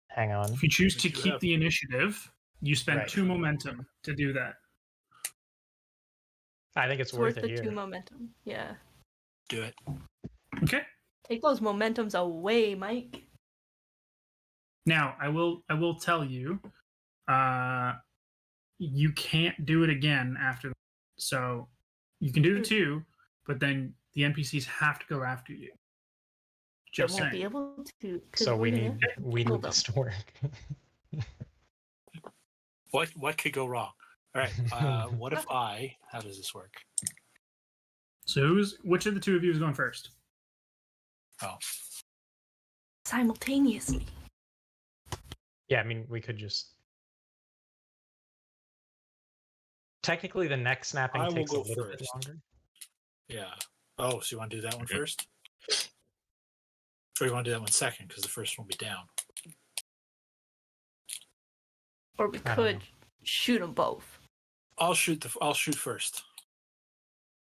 Hang on. if you choose But to you keep have- the initiative, you spend Right. 2 momentum to do that. I think it's It's worth worth the it 2 here. momentum. Yeah. Do it. Okay. Take those momentums away, Mike. Now I will tell you, you can't do it again after. So you can do the 2, but then the NPCs have to go after you. They Just won't be saying. able to. 'Cause So we're we gonna need kill this them. to work. What could go wrong? All right. What if how does this work? So which of the 2 of you is going first? Oh, Simultaneously. Yeah, I mean, we could just. Technically, the neck snapping I will takes a go little bit first. longer. yeah. Oh, so you want to do that one first? Or you want to do that one second because the first one will be down? Or we I don't could know. shoot them both. I'll shoot first.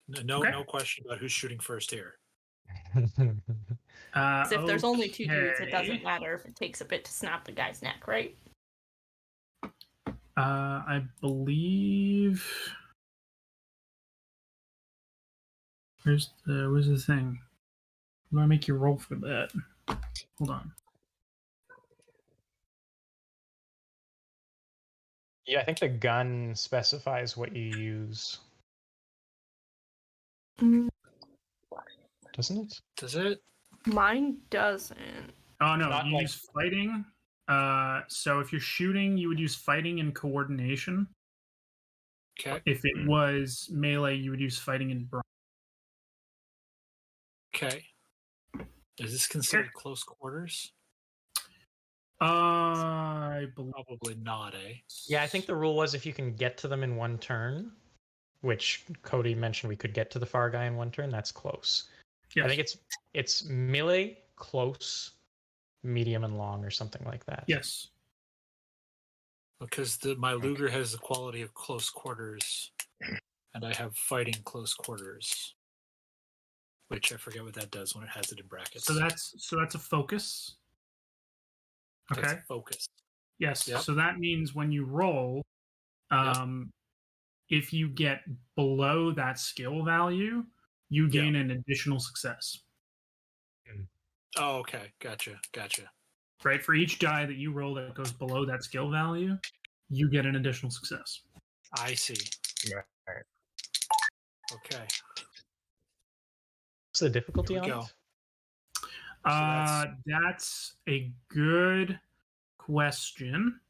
No, Okay. no question about who's shooting first here. 'Cause if there's only 2 dudes, it Okay. doesn't matter if it takes a bit to snap the guy's neck, right? I believe. Where's the thing? I'm gonna make you roll for that. Hold on. Yeah, I think the gun specifies what you use, Mm, doesn't it? Does it? Mine doesn't. Oh no, Not you like- use fighting. So if you're shooting, you would use fighting and coordination. Okay. If it was melee, you would use fighting and brawn. Okay. Is this considered close quarters? I believe. Probably not, eh? Yeah, I think the rule was if you can get to them in 1 turn, which Cody mentioned we could get to the far guy in 1 turn, that's close. Yes. I think it's melee, close, medium, and long, or something like that. Yes. Because my Luger has the quality of close quarters, and I have fighting close quarters, which I forget what that does when it has it in brackets. So that's a focus. Okay. That's focus. Yes. Yep. So that means when you roll, if you get below that skill value, you gain an additional success. Oh, okay. Gotcha. Right? For each die that you roll that goes below that skill value, you get an additional success. I see. Right. Okay. What's the difficulty Here on we go. it? That's a good question.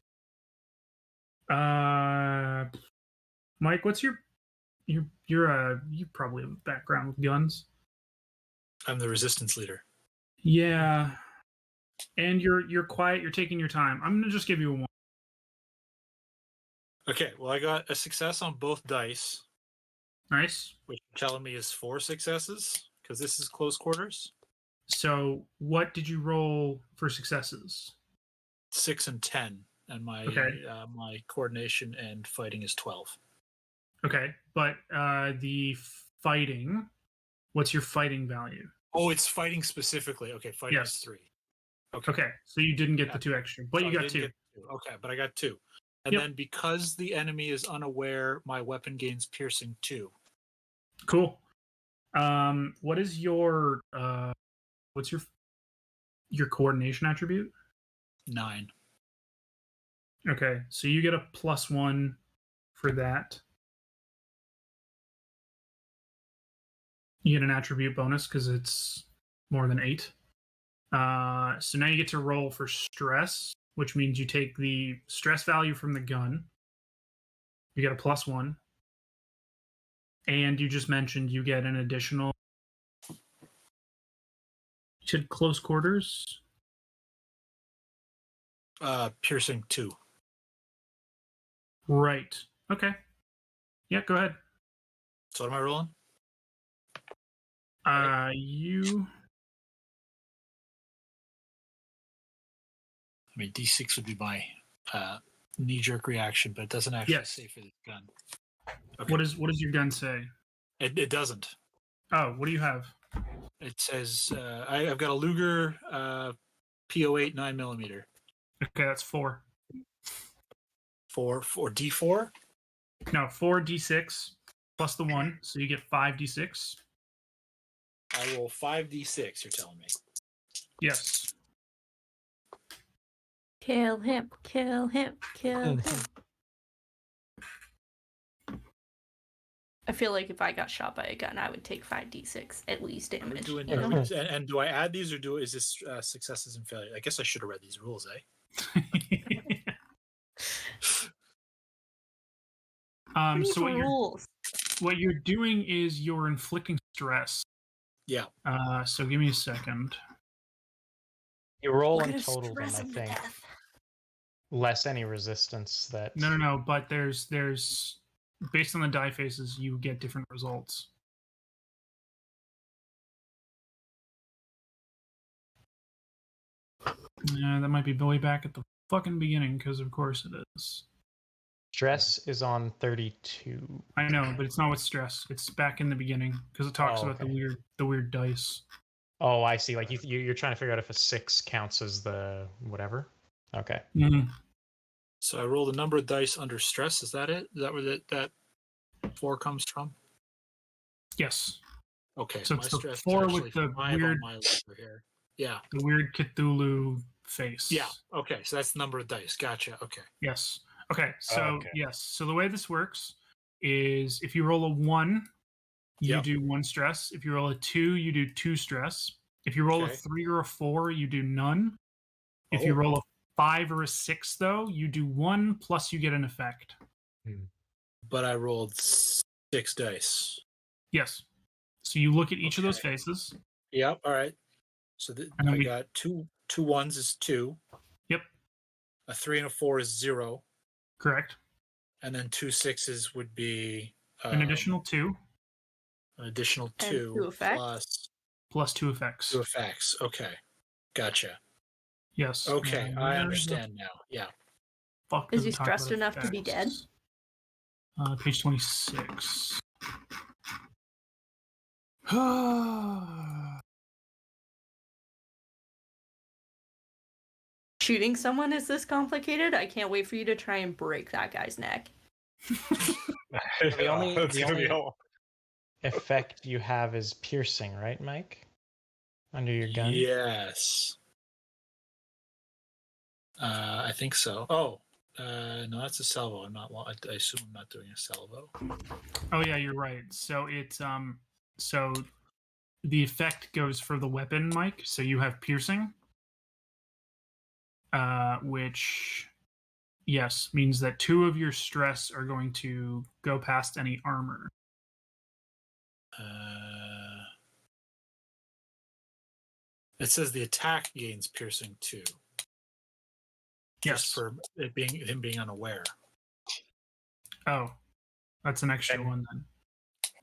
Mike, what's you probably have a background with guns. I'm the resistance leader. Yeah. And you're quiet, you're taking your time. I'm gonna just give you a 1. Okay, well, I got a success on both dice, Nice. which you're telling me is 4 successes because this is close quarters. So what did you roll for successes? 6 and 10, and my my coordination and fighting is 12. Okay, but the fighting, what's your fighting value? Oh, it's fighting specifically. Okay, fighting is 3. Okay, so you didn't get the 2 extra, but So you I got didn't 2. get 2. Okay, but I got 2. And then because the enemy is unaware, my weapon gains piercing 2. Cool. What is your what's your coordination attribute? 9. Okay, so you get a +1 for that. You get an attribute bonus because it's more than 8. So now you get to roll for stress, which means you take the stress value from the gun. You get a +1. And you just mentioned you get an additional. You said close quarters? Piercing 2. Right. Okay. Yeah, go ahead. So what am I rolling? You. I mean, D6 would be my knee-jerk reaction, but it doesn't actually say for this gun. Okay. What does your gun say? It doesn't. Oh, what do you have? It says I've got a Luger P08 9mm. Okay, that's 4. For D4? No, 4d6 plus the 1, so you get 5d6. I roll 5d6, you're telling me. Yes. Kill him, kill him, kill him. I feel like if I got shot by a gun, I would take 5d6 at least damage. And do I add these, or is this successes and failures? I guess I should have read these rules, eh? So what you're doing is you're inflicting stress. Yeah. So give me a second. You roll in total, then I think. Less any resistance that. No. But there's based on the die faces, you get different results. Yeah, that might be way back at the fucking beginning, because of course it is. Stress is on 32. I know, but it's not with stress. It's back in the beginning because it talks about the weird dice. Oh, I see. Like you're trying to figure out if a 6 counts as the whatever. Okay. Mm-hmm. So I roll the number of dice under stress. Is that it? Is that where that 4 comes from? Yes. Okay. So it's the 4 with the weird. Here. Yeah. The weird Cthulhu face. Yeah. Okay. So that's the number of dice. Gotcha. Okay. Yes. Okay. So yes. So the way this works is if you roll a 1, you do 1 stress. If you roll a 2, you do 2 stress. If you roll a 3 or a 4, you do none. If you roll a 5 or a 6, though, you do 1 plus you get an effect. But I rolled 6 dice. Yes. So you look at each of those faces. Yep. All right. So I got two 1s is 2. Yep. A 3 and a 4 is 0. Correct. And then 2 6s would be an additional 2. An additional 2 plus 2 effects. 2 effects. Okay. Gotcha. Yes. Okay, I understand now. Yeah. Fuck. Is he stressed enough to be dead? Page 26. Shooting someone is this complicated? I can't wait for you to try and break that guy's neck. The only effect you have is piercing, right, Mike? Under your gun? Yes. I think so. Oh, no, that's a salvo. I assume I'm not doing a salvo. Oh yeah, you're right. So it's so the effect goes for the weapon, Mike. So you have piercing, which yes means that 2 of your stress are going to go past any armor. It says the attack gains piercing 2. Yes, just for it being him being unaware. Oh, that's an extra one then.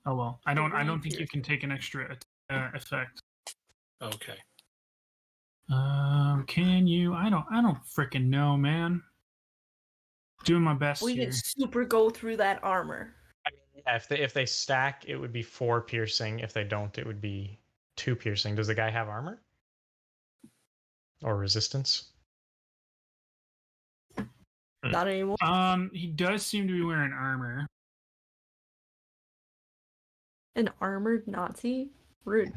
Oh well, I don't think you can take an extra effect. Okay. Can you? I don't freaking know, man. Doing my best we here. can super go through that armor. I mean, yeah, if they stack, it would be 4 piercing. If they don't, it would be 2 piercing. Does the guy have armor or resistance? Not anymore. He does seem to be wearing armor. An armored Nazi? Rude.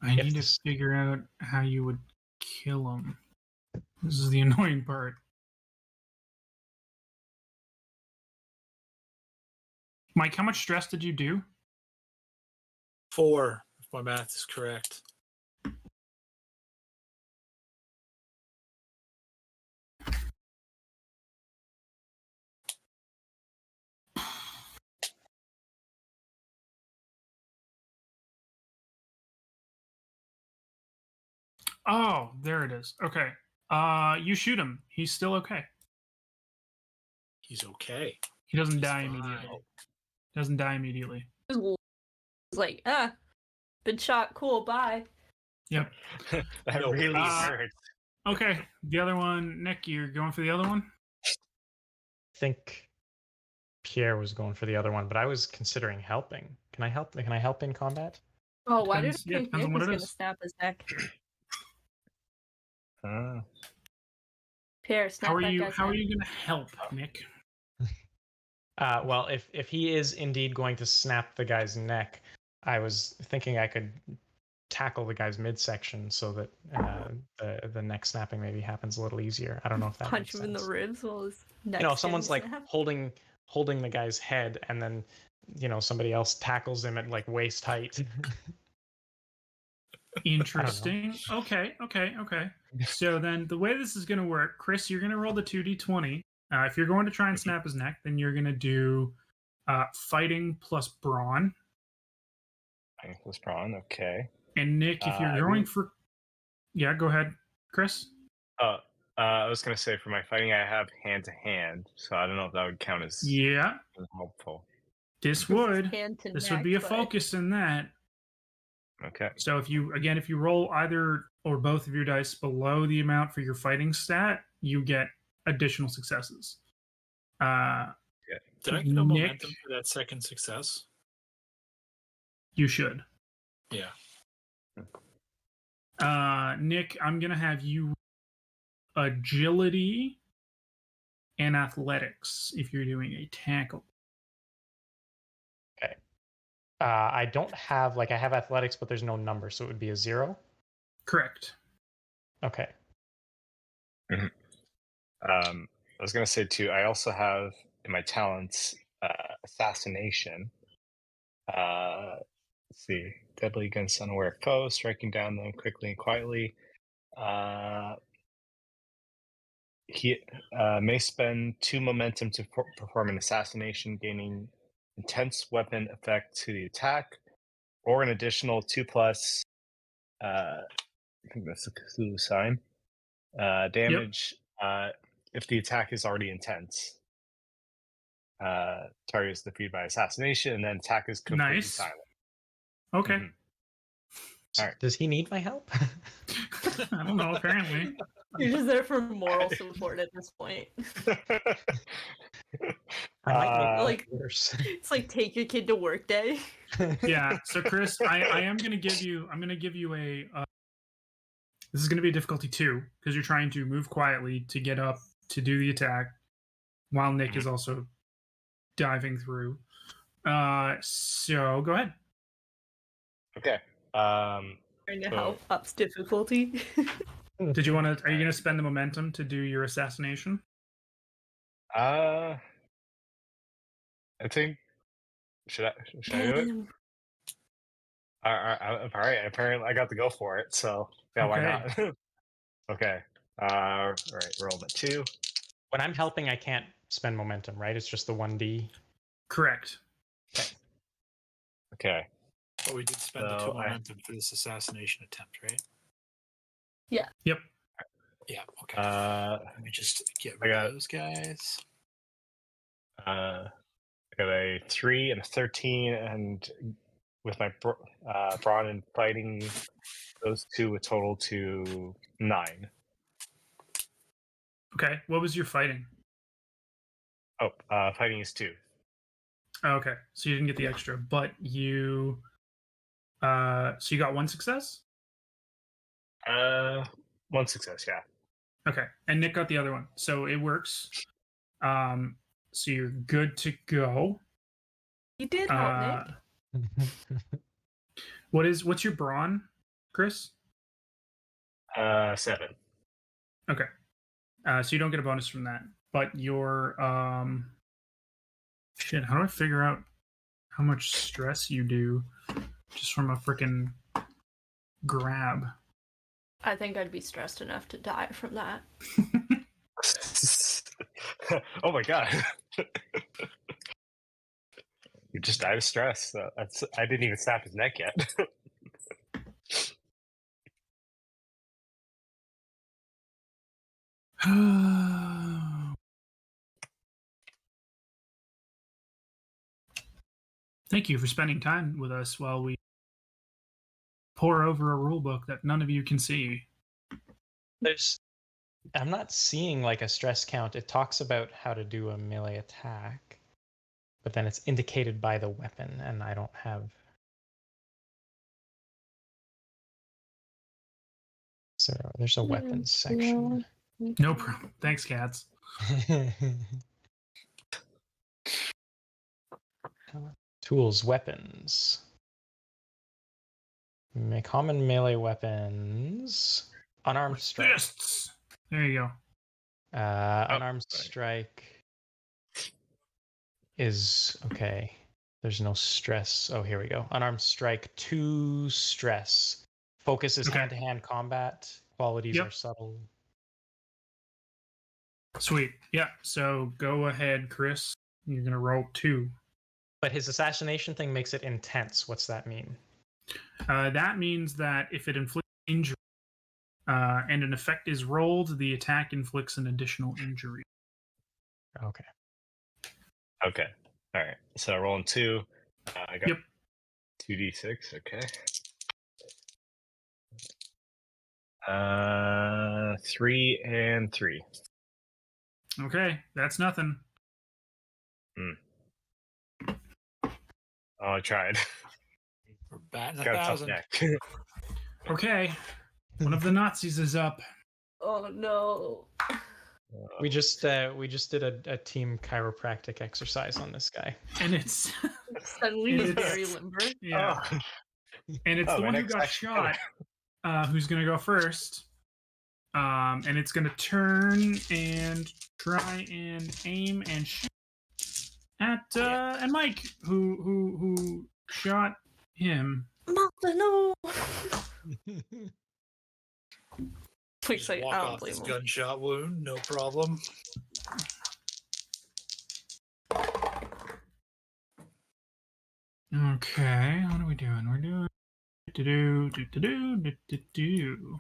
I need to figure out how you would kill him. This is the annoying part. Mike, how much stress did you do? 4, if my math is correct. Oh, there it is. Okay. You shoot him. He's still okay. He's okay. He doesn't die immediately. Doesn't die immediately. It's like, been shot. Cool. Bye. Yep. That really hurts. Okay. The other one, Nick, you're going for the other one? I think Pierre was going for the other one, but I was considering helping. Can I help? Can I help in combat? Oh, why did I think Nick was going to snap his neck? Pierre, snap how are that you? guy's How are neck. you going to help, Nick? Well, if he is indeed going to snap the guy's neck, I was thinking I could tackle the guy's midsection so that the neck snapping maybe happens a little easier. I don't know if that Punch makes him in the sense. ribs while his neck. You know, if someone's like holding the guy's head, and then somebody else tackles him at like waist height. Interesting. Okay. So then the way this is going to work, Chris, you're going to roll the 2d20. If you're going to try and snap his neck, then you're going to do fighting plus brawn. Fighting plus brawn, okay. And Nick, if you're going for... Yeah, go ahead, Chris. I was going to say for my fighting, I have hand-to-hand, so I don't know if that would count as helpful. This would. This would be a focus in that. Okay. So if you roll either or both of your dice below the amount for your fighting stat, you get additional successes. Did I get a momentum for that second success? You should. Yeah. Nick, I'm going to have you agility and athletics if you're doing a tackle. Okay. I don't have, I have athletics, but there's no number, so it would be a 0? Correct. Okay. Mm-hmm. I was going to say, too, I also have in my talents assassination. Let's see. Deadly against unaware foes, striking down them quickly and quietly. He may spend 2 momentum to perform an assassination, gaining intense weapon effect to the attack, or an additional 2+. I think that's the Cthulhu sign. Damage if the attack is already intense. Target is defeated by assassination, and then attack is completely silent. Okay. Mm-hmm. All right. Does he need my help? I don't know, apparently. You're just there for moral support at this point. I might make it worse. It's like take your kid to work day. Yeah. So Chris, I am gonna give you a this is gonna be a difficulty 2, because you're trying to move quietly to get up to do the attack while Nick is also diving through. So go ahead. Okay. Trying to help ups difficulty. Did you want to? Are you going to spend the momentum to do your assassination? I think. Should I do it? All right. Apparently, I got to go for it. So yeah, why not? Okay. All right. Roll the 2. When I'm helping, I can't spend momentum, right? It's just the 1d. Correct. Okay. But we did spend the 2 momentum for this assassination attempt, right? Yeah. Yep. Yeah. Okay. Let me just get rid of those guys. I got a 3 and a 13, and with my brawn and fighting, those 2 would total to 9. Okay. What was your fighting? Oh, fighting is 2. Oh, okay. So you didn't get the extra, but you. So you got 1 success? 1 success, yeah. Okay. And Nick got the other one. So it works. So you're good to go. You did help, Nick. What's your brawn, Chris? 7. Okay. So you don't get a bonus from that. But your shit, how do I figure out how much stress you do just from a freaking grab? I think I'd be stressed enough to die from that. Oh my god. You just died of stress. I didn't even snap his neck yet. Thank you for spending time with us while we pour over a rule book that none of you can see. I'm not seeing a stress count. It talks about how to do a melee attack, but then it's indicated by the weapon, and I don't have. So there's a weapons section. No problem. Thanks, cats. Tools, weapons. Common melee weapons. Unarmed strike. Fists. There you go. Unarmed sorry. strike is okay. There's no stress. Oh, here we go. Unarmed strike, 2 stress. Focus is Okay. hand-to-hand combat. Qualities Yep. are subtle. Sweet. Yeah. So go ahead, Chris. You're gonna roll 2. But his assassination thing makes it intense. What's that mean? That means that if it inflicts injury and an effect is rolled, the attack inflicts an additional injury. Okay. Okay. All right. So rolling 2. I got Yep. 2d6. Okay. 3 and 3. Okay, that's nothing. Oh, I tried. We're batting Got a tough 1,000. neck. Okay, one of the Nazis is up. Oh no. We just did a team chiropractic exercise on this guy. And it's Suddenly he's It's- very limber. yeah, Oh. and it's Oh, the my one who neck's got actually shot. Who's gonna go first? And it's gonna turn and try and aim and shoot at and Mike, who shot him. Malta, no. Please Just say, walk I don't off blame this him. gunshot wound, no problem. Okay, what are we doing? We're doing do.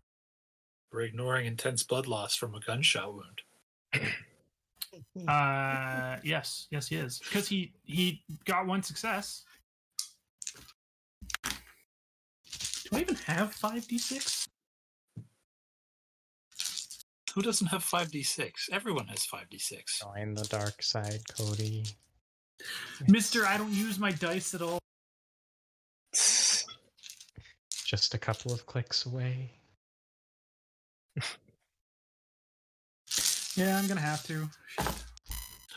We're ignoring intense blood loss from a gunshot wound. Yes, he is because he got 1 success. Do I even have 5d6? Who doesn't have 5d6? Everyone has 5d6. Join the dark side, Cody. Mister, I don't use my dice at all. Just a couple of clicks away. Yeah, I'm gonna have to. Shit.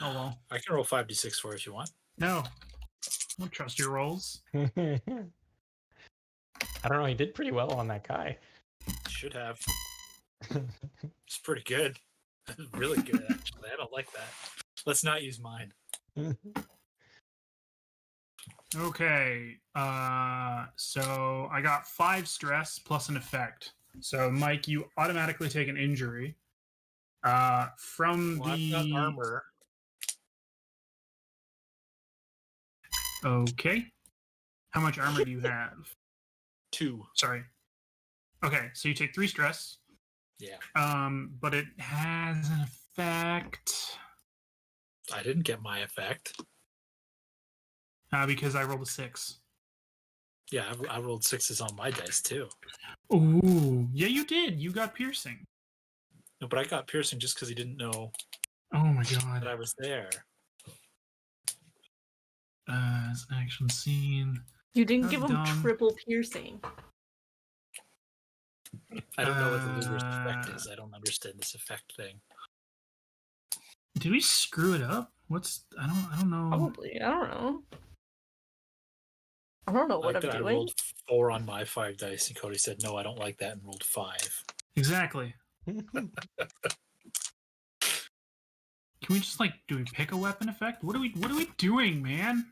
Oh well. I can roll 5d6 for you if you want. No, I don't trust your rolls. I don't know. He did pretty well on that guy. Should have. It's pretty good. Really good, actually. I don't like that. Let's not use mine. Okay. So I got 5 stress plus an effect. So Mike, you automatically take an injury. From Well, the I've got armor. Okay. How much armor do you have? 2. Sorry. Okay, so you take 3 stress. Yeah. But it has an effect I didn't get my effect. because I rolled a 6. Yeah, I rolled 6s on my dice too. Ooh, yeah, you did. You got piercing. No, but I got piercing just because he didn't know Oh my that god. I was there. It's an action scene. You didn't That's give him dumb. triple piercing. I don't know what the loser's effect is. I don't understand this effect thing. Did we screw it up? What's I don't know. Probably. I don't know. I don't know what Like I'm that I doing. rolled 4 on my 5 dice, and Cody said, "No, I don't like that," and rolled 5. Exactly. Can we just do we pick a weapon effect? What are we doing, man?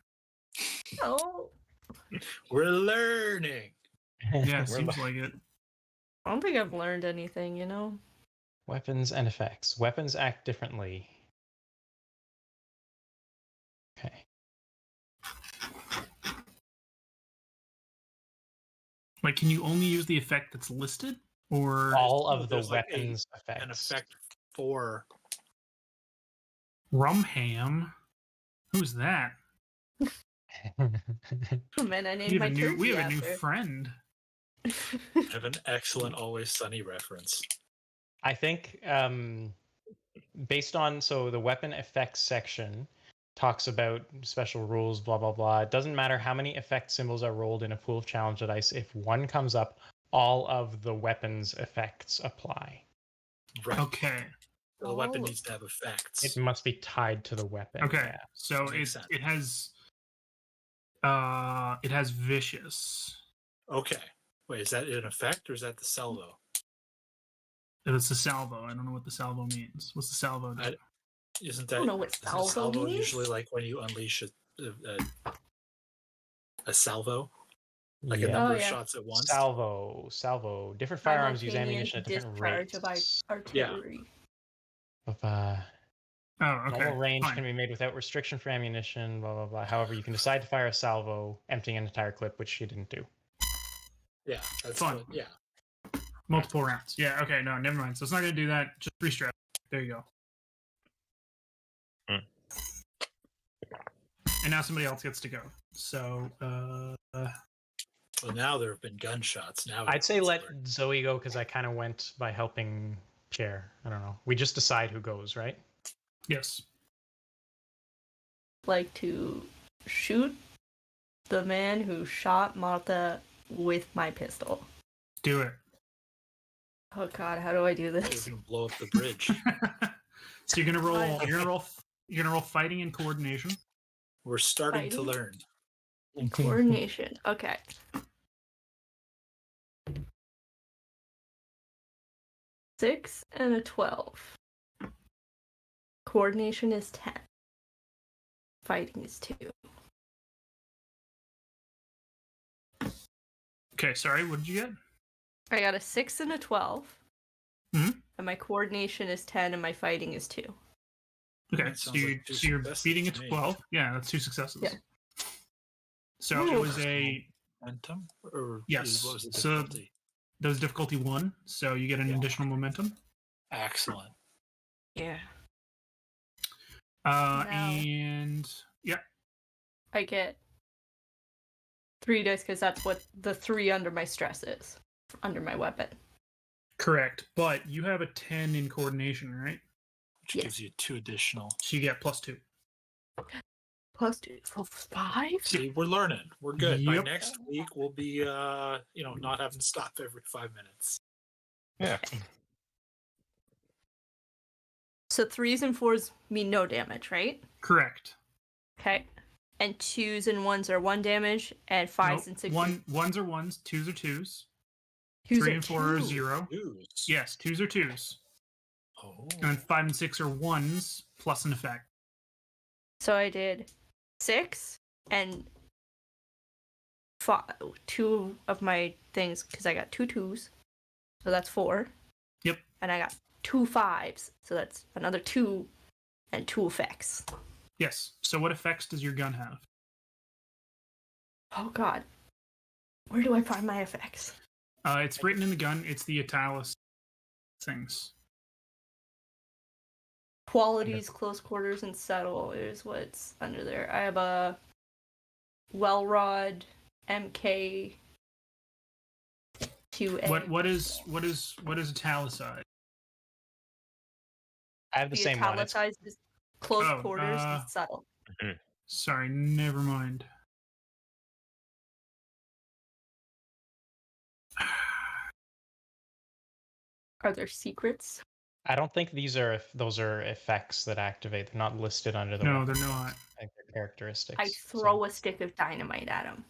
No. We're learning. Yeah, seems like it. I don't think I've learned anything, you know? Weapons and effects. Weapons act differently. Okay. Can you only use the effect that's listed? Or All of the there's weapons effects. An effect for Rumham? Who's that? Oh, man, I named my turkey We have a new after. friend. I have an excellent Always Sunny reference. I think based on the weapon effects section talks about special rules, blah blah blah. It doesn't matter how many effect symbols are rolled in a pool of challenge dice. If one comes up, all of the weapons effects apply. Right. Okay. So the weapon Oh. needs to have effects. It must be tied to the weapon. Okay. Yeah. So Makes sense. it has It has vicious. Okay. Wait, is that an effect or is that the salvo? It's the salvo. I don't know what the salvo means. What's the salvo do? Isn't I that don't know what isn't salvo salvo means. usually like when you unleash a salvo? Like a Yeah. number Oh, of yeah. shots at once? Salvo. Different firearms use ammunition at different discharge rates. of artillery. Of, Oh, okay. normal range fine. can be made without restriction for ammunition, blah, blah, blah. However, you can decide to fire a salvo, emptying an entire clip, which she didn't do. Yeah, that's Fun. what, yeah. Multiple rounds. Yeah, okay, no, never mind. So it's not going to do that. Just restrap. There you go. And now somebody else gets to go. So, Well, now there have been gunshots. Now I'd say let everyone's Zoe go because I kind of went by helping Chair. I don't know. We just decide who goes, right? yes. Like to shoot the man who shot Martha with my pistol. Do it. Oh God, how do I do We're this? gonna blow up the bridge. So you're gonna roll fighting and coordination. We're starting to Fighting? learn. Coordination. Okay. Six and a 12. Coordination is 10. Fighting is 2. Okay, sorry, what did you get? I got a 6 and a 12. Mhm. And my coordination is 10 and my fighting is 2. Okay, That so, sounds like two you're successes beating it to to me. 12. Yeah, that's 2 successes. Yeah. So it Ooh. was a Momentum? Or Yes, what was the so- difficulty? that was difficulty 1, so you get an Yeah. additional momentum. Excellent. Yeah. Uh, No. and yeah, I get 3 dice because that's what the 3 under my stress is. Under my weapon. correct. But you have a 10 in coordination, right? Which Yes. gives you 2 additional. So you get +2. Plus 2. So 5? See, we're learning. We're good. By Yep. next week, we'll be, not having to stop every 5 minutes. Yeah. So 3s and 4s mean no damage, right? Correct. Okay. And 2s and 1s are 1 damage, and 5s and 6s are 1s are 1s, 2s are 2s, 2s 3 are and 4 are 2s. 0. Use. Yes, 2s are 2s. Oh. And then 5 and 6 are 1s plus an effect. So I did 6 and 2 of my things because I got 2 2s. So that's 4. Yep. And I got 2 5s. So that's another 2 and 2 effects. Yes. So what effects does your gun have? Oh God. Where do I find my effects? It's written in the gun. It's the italicized things. Qualities, close quarters, and subtle is what's under there. I have a well rod, MK, 2A. What is italicized? I have the same one. It's italicized is close Oh, quarters and subtle. Sorry, never mind. Are there secrets? I don't think those are effects that activate. They're not listed under the No, weapon. they're not. I think they're characteristics. I throw a stick of dynamite at him.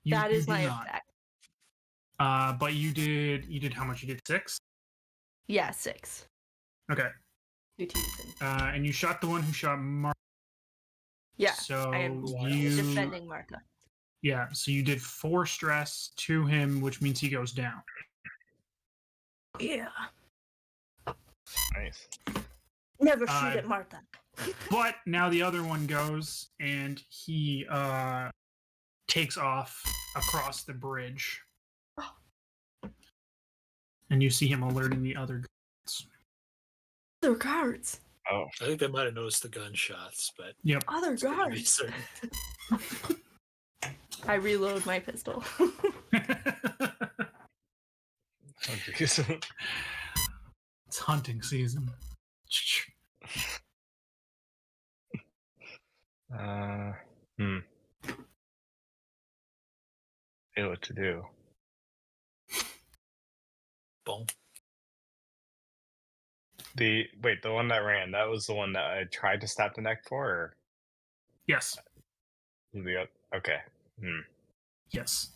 That is my effect. But you did how much? You did 6? Yeah, 6. Okay. 2 2s. And you shot the one who shot Mark. Yeah, So I am you defending Martha. Yeah, so you did 4 stress to him, which means he goes down. Yeah. Nice. Never shoot at Martha. But now the other one goes and he takes off across the bridge. And you see him alerting the other guards. Other guards. Oh. I think they might have noticed the gunshots, but Yep. Other it's good to be guards. certain. I reload my pistol. Oh, geez. It's hunting season. Hmm. I know what to do. Boom. The one that ran, that was the one that I tried to stab the neck for, or? Yes. Okay. Yes.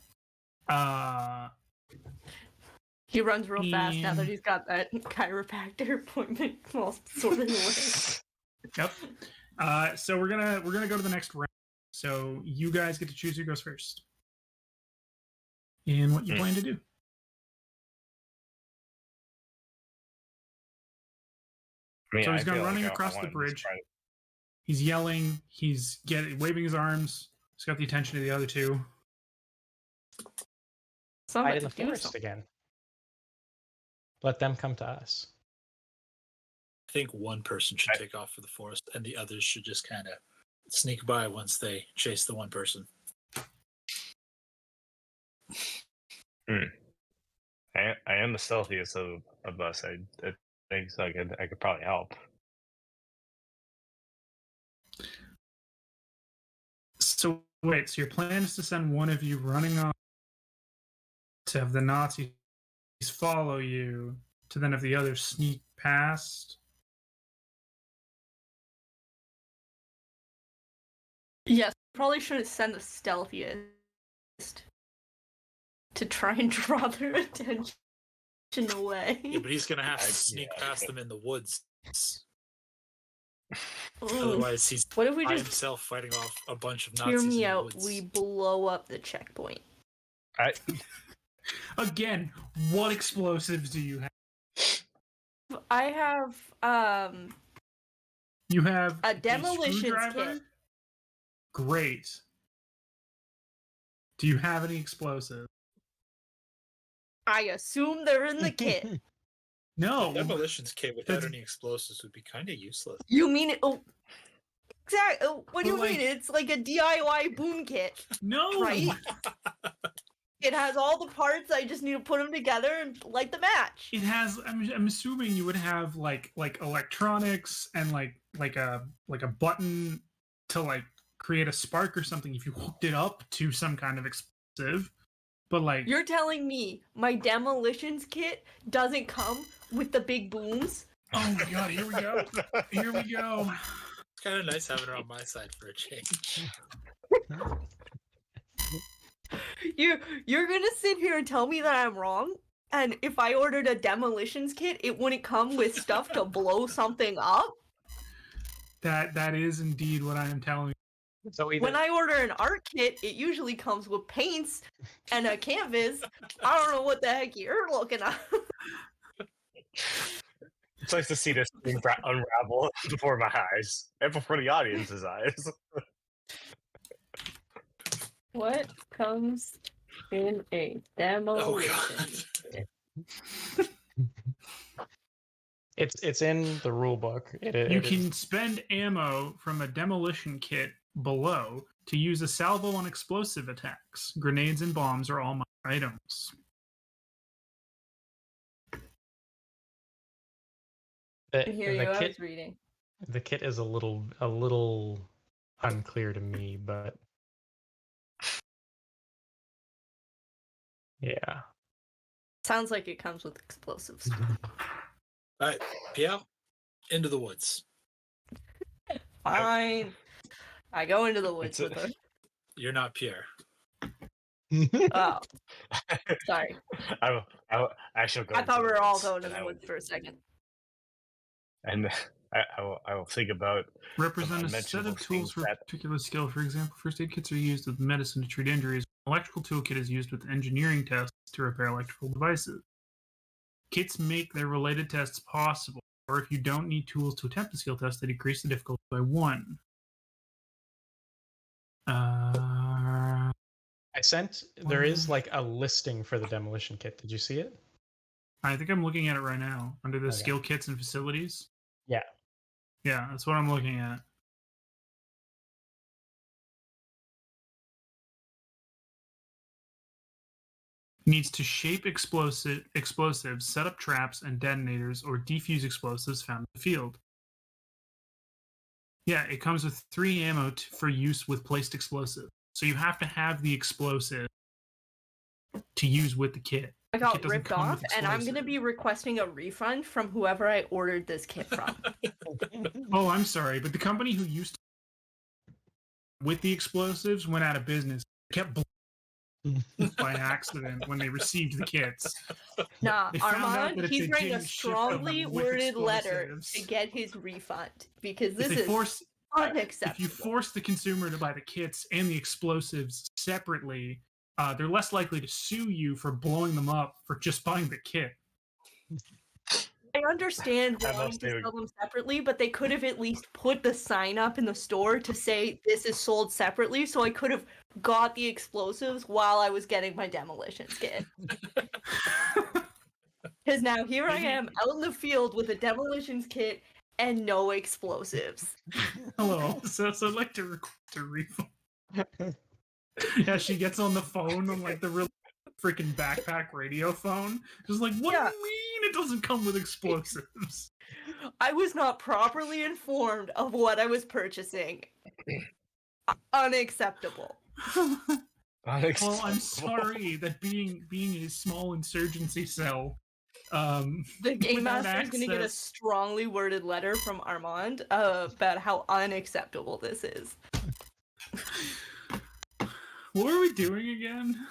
He runs real fast now that And- he's got that chiropractor appointment all sorted away. Yep. So we're gonna go to the next round. So you guys get to choose who goes first. And what you plan to do. So he's gone running across the bridge. He's yelling. He's waving his arms. He's got the attention of the other two. Hide in the forest again. Let them come to us. I think one person should take off for the forest, and the others should just kind of sneak by once they chase the one person. I am the stealthiest of us. I think so. I could probably help. So wait, so your plan is to send one of you running off to have the Nazis follow you, to then have the others sneak past? Yes, probably shouldn't send the stealthiest to try and draw their attention away. Yeah, but he's going to have to sneak past them in the woods. Ooh. Otherwise, he's What if we by just himself fighting off a bunch of Nazis hear me in the out? woods. We blow up the checkpoint. Again, what explosives do you have? I have You have a demolitions screwdriver? kit. Great. Do you have any explosives? I assume they're in the kit. No. The demolitions kit without That's- any explosives would be kind of useless. You mean it? Oh, exactly. What do you But, mean? It's like a DIY boom kit, No. right? It has all the parts. I just need to put them together and light the match. It has. I'm assuming you would have like electronics and like a button to like create a spark or something if you hooked it up to some kind of explosive. But like You're telling me my demolitions kit doesn't come with the big booms? oh my god, here we go. Here we go. It's kind of nice having her on my side for a change. You're gonna sit here and tell me that I'm wrong? And if I ordered a demolitions kit, it wouldn't come with stuff to blow something up? That is indeed what I am telling you. So either When I order an art kit, it usually comes with paints and a canvas. I don't know what the heck you're looking at. It's nice to see this thing unravel before my eyes and before the audience's eyes. What comes in a Oh demolition? god. it's in the rule book. You It can is- spend ammo from a demolition kit below to use a salvo on explosive attacks. Grenades and bombs are all my items. the, I hear the you. I kit was reading. the kit is a little unclear to me, but yeah. Sounds like it comes with explosives. All right, Pierre, into the woods. Fine. I go into the woods It's with her. You're not Pierre. Oh, sorry. I shall go. I thought into we the were all woods, going to and the I will- woods for a second. And I will think about Represent a set unmentionable of tools things for a that- particular skill. For example, first aid kits are used with medicine to treat injuries. An electrical toolkit is used with engineering tests to repair electrical devices. Kits make their related tests possible, or if you don't need tools to attempt a skill test, they decrease the difficulty by 1. I sent. There is like a listing for the demolition kit. Did you see it? I think I'm looking at it right now under the Okay. skill kits and facilities. Yeah. Yeah, that's what I'm looking at. Needs to shape explosives, set up traps and detonators, or defuse explosives found in the field. Yeah, it comes with 3 ammo for use with placed explosives. So you have to have the explosive to use with the kit. I The got kit doesn't ripped come off, with and I'm gonna explosives. be requesting a refund from whoever I ordered this kit from. Oh, I'm sorry, but the company who used with the explosives went out of business. Kept by accident when they received the kits. Nah, They found out Armand, that if he's they writing a didn't ship them strongly with worded letter explosives- to get his refund because If this they is force, unacceptable. if you force the consumer to buy the kits and the explosives separately, they're less likely to sue you for blowing them up for just buying the kit. I understand Unless wanting to they- sell them separately, but they could have at least put the sign up in the store to say this is sold separately, so I could have got the explosives while I was getting my demolitions kit. Because now here I Maybe- am out in the field with a demolitions kit and no explosives. Hello. So I'd like to request a refund. Yeah, she gets on the phone on like the real freaking backpack radio phone. Just like, what Yeah. do you mean it doesn't come with explosives? I was not properly informed of what I was purchasing. Unacceptable. Well, I'm Unacceptable. sorry that being a small insurgency cell, The game without master is going to get a access- strongly worded letter from Armand about how unacceptable this is. What were we doing again?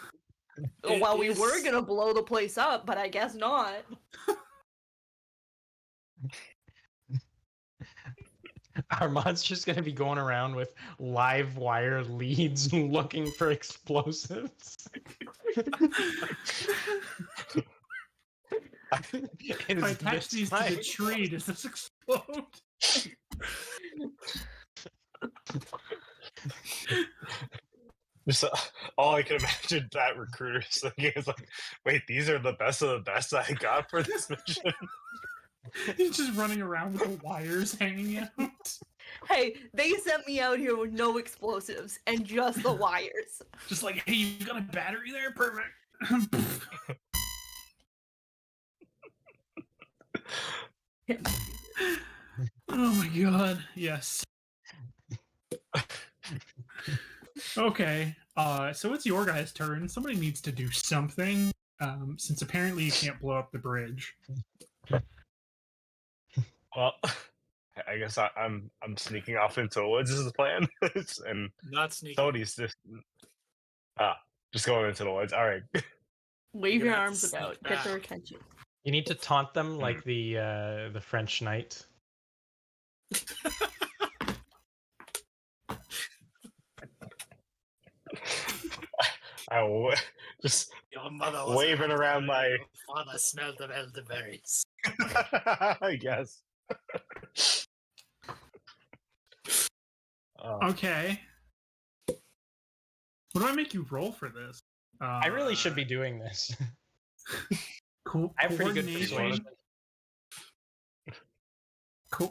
It Well, we is- were going to blow the place up, but I guess not. Armand's just going to be going around with live wire leads looking for explosives. If I attach these to the tree, does this explode? Just all I can imagine that recruiter is thinking is like, wait, these are the best of the best I got for this mission. He's just running around with the wires hanging out. Hey, they sent me out here with no explosives and just the wires. Just like, hey, you got a battery there? Perfect. Oh my god, yes. Okay, so it's your guys' turn. Somebody needs to do something, since apparently you can't blow up the bridge. Well, I guess I'm sneaking off into the woods is the plan, and Not sneaking. Tony's just going into the woods. All right. Wave You're your gonna have arms to sneak about. Get their back. attention. You need to taunt them like the French knight. I will just Your mother was waving around my. Your father smelled of elderberries. I guess. Okay. What do I make you roll for this? I really should be doing this. I I have pretty good coordination. persuasion.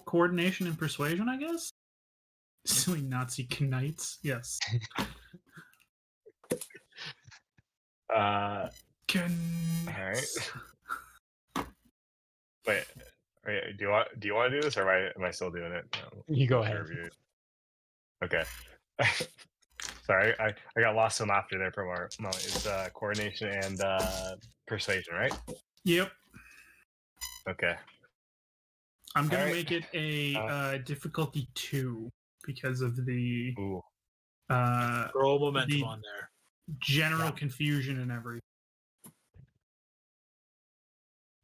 Coordination and persuasion, I guess. Silly Nazi knights. Yes. All Knights. right. Wait. Do you want to do this, or am I still doing it? No, You go ahead. review. Okay. Sorry, I got lost in laughter there for a moment. It's coordination and persuasion, right? Yep. Okay. I'm gonna Alright. make it a difficulty 2 because of the Ooh. Roll momentum The- on there. general confusion and everything.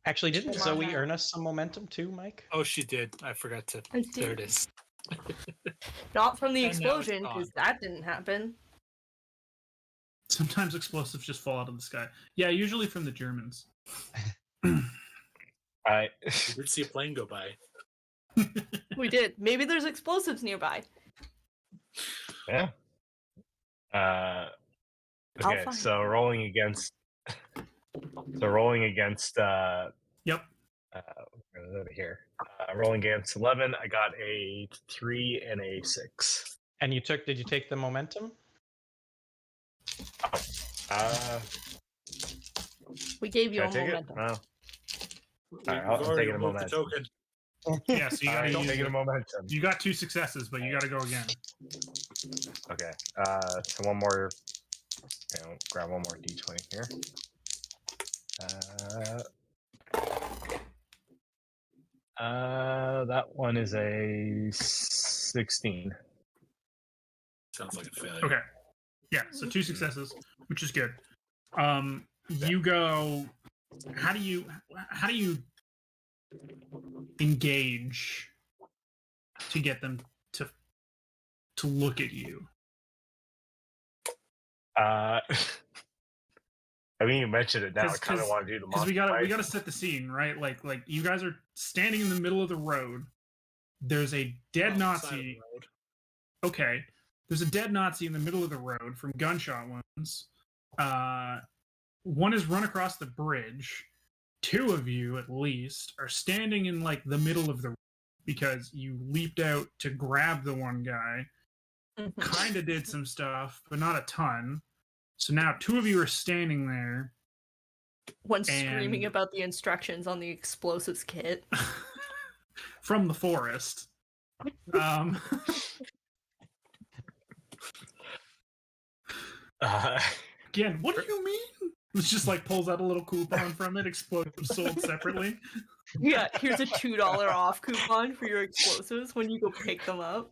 Actually, didn't Come on Zoe now. earn us some momentum too, Mike? Oh, she did. I forgot to. I There did. it is. Not from the And now it's explosion, because gone. that didn't happen. Sometimes explosives just fall out of the sky. Yeah, usually from the Germans. I We did see a plane go by. We did. Maybe there's explosives nearby. yeah. I'll Okay, find so rolling against. Yep. Over here. Rolling against 11, I got a 3 and a 6. And did you take the momentum? We gave you Should I a take momentum. it? No. We've I'm already taking a removed the momentum. token. Yeah, so you All gotta right, use taking a it. momentum. You got 2 successes, but you gotta go again. Okay. So one more. Grab one more d20 here. That one is a 16. Sounds like a failure. Okay. Yeah, so 2 successes, which is good. You go. How do you engage to get them to look at you? I mean, you mentioned it now. I kind of 'Cause- want to do the Because monster we fight. gotta set the scene, right? Like you guys are standing in the middle of the road. There's a dead Well, side of the Nazi. road. Okay, there's a dead Nazi in the middle of the road from gunshot wounds. One is run across the bridge. 2 of you, at least, are standing in like the middle of the road because you leaped out to grab the one guy. Kind of did some stuff, but not a ton. So now 2 of you are standing there. One screaming And- about the instructions on the explosives kit. From the forest. Again, what do you mean? It's just like pulls out a little coupon from it, explosives sold separately. Yeah, here's a $2 off coupon for your explosives when you go pick them up.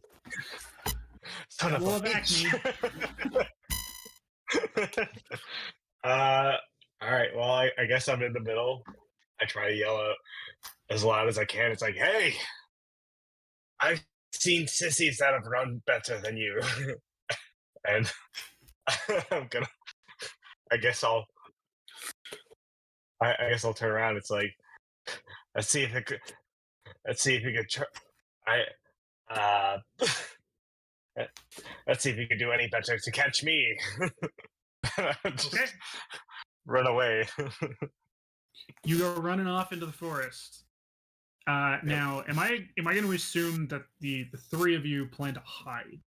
Son of Full a of acne. bitch. All right. Well, I guess I'm in the middle. I try to yell out as loud as I can. It's like, hey, I've seen sissies that have run better than you. And I'm gonna. I guess I'll turn around. It's like, let's see if it could. Let's see if you could. Let's see if you could do any better to catch me. Just Okay. run away. You go running off into the forest. Now, am I going to assume that the 3 of you plan to hide?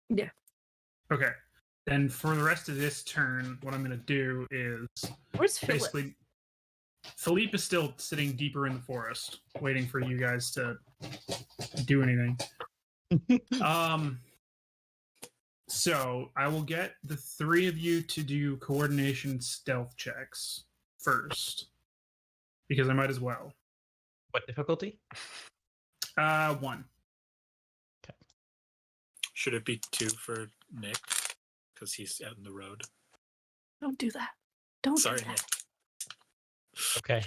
Yeah. Okay. Then for the rest of this turn, what I'm going to do is Where's Philip? basically Philippe is still sitting deeper in the forest, waiting for you guys to do anything. So I will get the 3 of you to do coordination stealth checks first, because I might as well. What difficulty? 1. Should it be 2 for Nick? Because he's out in the road. Don't do that. Don't Sorry, do that. Nick. Okay.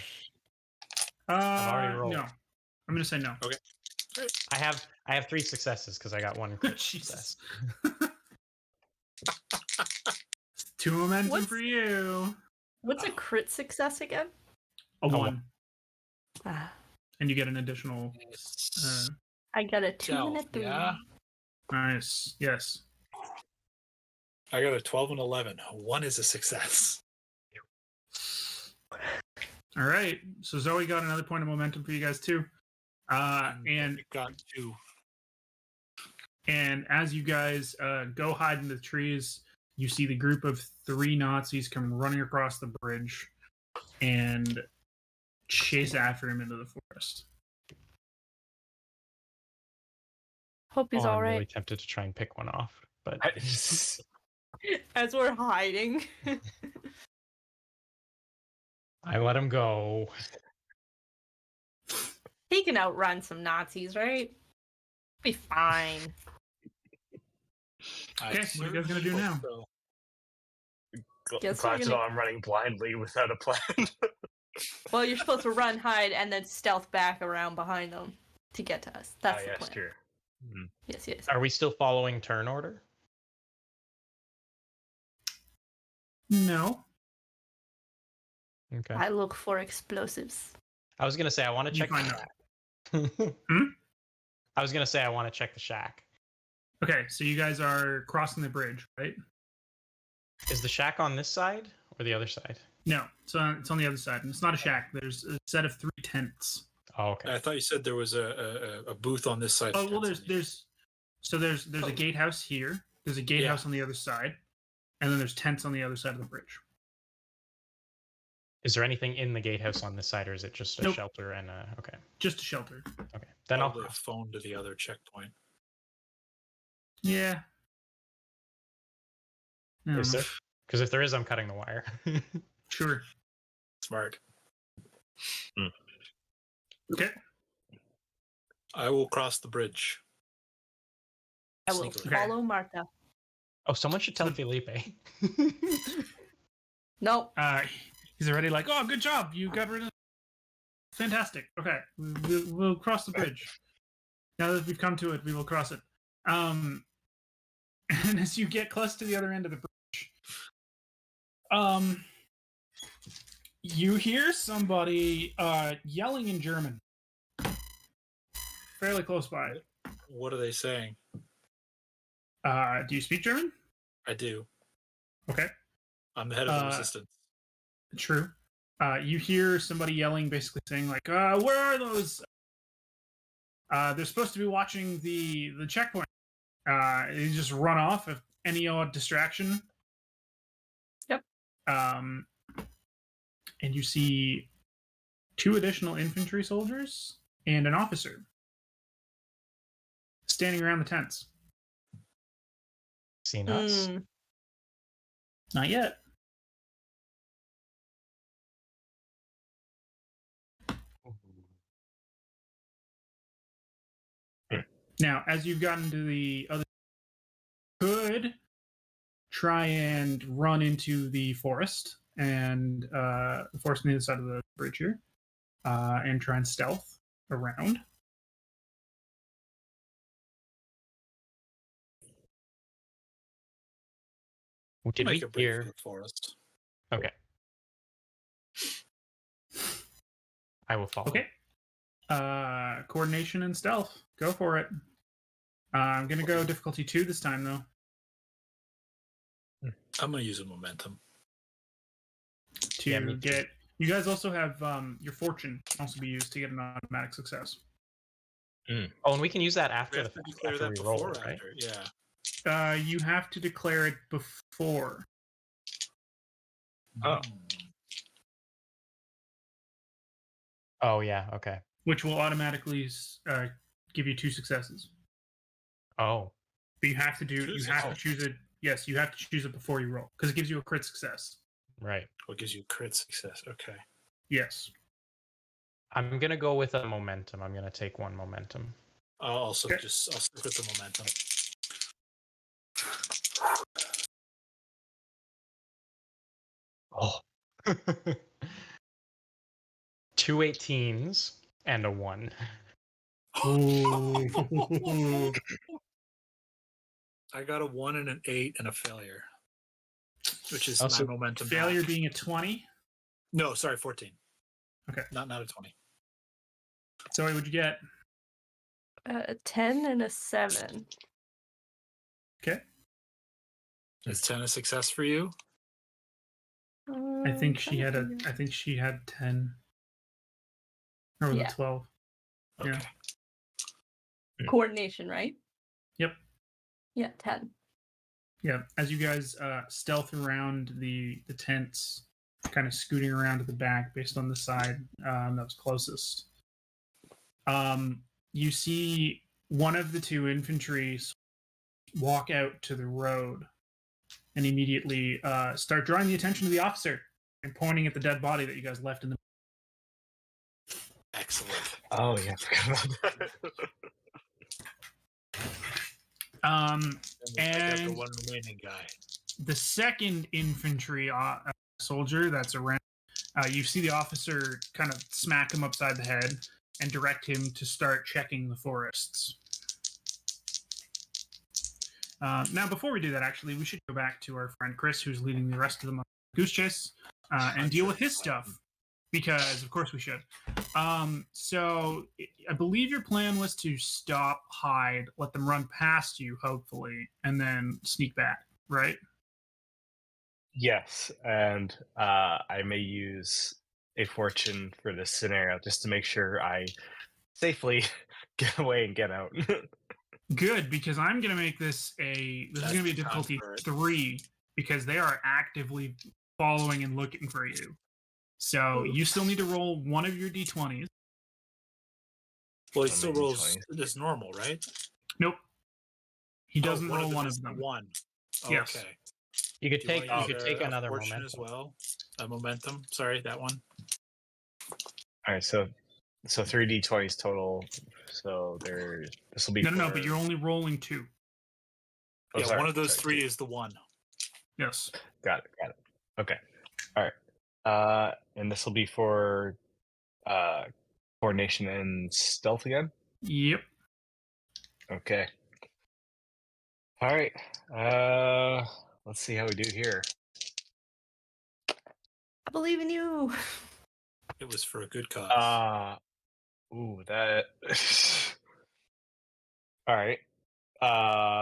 already rolled. No. I'm gonna say no. Okay. I have 3 successes because I got 1 crit Jesus. success. 2 momentum What's- for you. What's a crit success again? A 1. Ah, And you get an additional. I got a 2 and a Stealth, 3. yeah? Nice. Yes. I got a 12 and 11. 1 is a success. All right. So Zoe got another point of momentum for you guys too. And Nick got 2. And as you guys go hide in the trees, you see the group of 3 Nazis come running across the bridge and chase after him into the forest. Hope he's I'm alright. really tempted to try and pick one off, but As we're hiding. I let him go. He can outrun some Nazis, right? Be fine. Okay, what are you guys gonna do now? So. Guess we're Glad to gonna- know I'm running blindly without a plan. Well, you're supposed to run, hide, and then stealth back around behind them to get to us. That's the yes, plan. true. Yes, yes. Are we still following turn order? No. Okay. I look for explosives. I was gonna say I want to You check the find shack. Hmm? I was gonna say I want to check the shack. Okay, so you guys are crossing the bridge, right? Is the shack on this side or the other side? No, it's on the other side, and it's not a shack. There's a set of 3 tents. Oh, okay. I thought you said there was a booth on this side. Oh well, there's a gatehouse here. There's a gatehouse on the other side, and then there's tents on the other side of the bridge. Is there anything in the gatehouse on this side, or is it just a Nope. shelter and a? Okay. Just a shelter. Okay. Then I'll Probably a cross. phone to the other checkpoint. Yeah. I don't Is know. there? Because if there is, I'm cutting the wire. Sure. Smart. Okay. I will cross the bridge. I will Sneakily. follow Martha. Oh, someone should tell Felipe. Nope. He's already like, oh, good job. You got rid of. Fantastic. Okay, we'll cross the bridge. Now that we've come to it, we will cross it. And as you get close to the other end of the bridge, you hear somebody yelling in German, fairly close by. What are they saying? Do you speak German? I do. Okay, I'm the head of the resistance. true. You hear somebody yelling, basically saying like, "Where are those? They're supposed to be watching the checkpoint. You just run off of any odd distraction." Yep. And you see 2 additional infantry soldiers and an officer standing around the tents. Seen us? Not yet. Now, as you've gotten to the other, could try and run into the forest and the forest on the other side of the bridge here, and try and stealth around. Did Make we a break hear? for the forest. Okay. I will follow. Okay. Coordination and stealth. Go for it. I'm gonna go difficulty 2 this time, though. I'm gonna use a momentum. To me too. get. You guys also have your fortune can also be used to get an automatic success. Oh, and we can use that We after have the to declare after that we roll, before it, or right? after. Yeah. You have to declare it before. Oh. Oh yeah. Okay. Which will automatically give you 2 successes. Oh. But you have to do. Choose You have it. to choose it. Yes, you have to choose it before you roll because it gives you a crit success. Right. What gives you crit success? Okay. Yes. I'm gonna go with a momentum. I'm gonna take 1 momentum. I'll also Okay. I'll stick with the momentum. Oh. 2 18s and a 1. I got a 1 and an 8 and a failure, which is Also, my momentum. Failure half. being a 20. No, sorry, 14. Okay. Not a 20. So what would you get? A 10 and a 7. Okay. Is 10 a success for you? I think she had a. I think she had 10. Or was Yeah. it 12? Okay. Yeah. Coordination, right? Yep. Yeah, 10. Yeah. As you guys stealth around the tents, kind of scooting around to the back based on the side that was closest. You see one of the 2 infantry walk out to the road and immediately start drawing the attention of the officer and pointing at the dead body that you guys left in the. Excellent. Oh yeah, I forgot about that. I got the And 1 remaining guy. the 2nd infantry soldier that's around, you see the officer kind of smack him upside the head and direct him to start checking the forests. Now, before we do that, actually, we should go back to our friend Chris, who's leading the rest of them on Goose Chase, and deal with his stuff, because of course we should. So I believe your plan was to stop, hide, let them run past you, hopefully, and then sneak back, right? Yes, and I may use a fortune for this scenario just to make sure I safely get away and get out. Good, because I'm going to make this is going to be a difficulty 3 because they are actively following and looking for you. So you still need to roll one of your d20s. Well, he How still many rolls 20s? this normal, right? Nope. He doesn't Oh, roll one is of them. a 1. Oh, Yes. Okay. You could Do you take wanna you use could take a another fortune momentum as well. A momentum. Sorry, that one. All right, so 3d20s total. So this will be No, but for- you're only rolling 2. Yeah, sorry, one of those sorry, three two. is the one. Yes. Got it. Okay. All right. And this will be for coordination and stealth again. Yep. Okay. All right. Let's see how we do here. I believe in you. It was for a good cause. That. All right.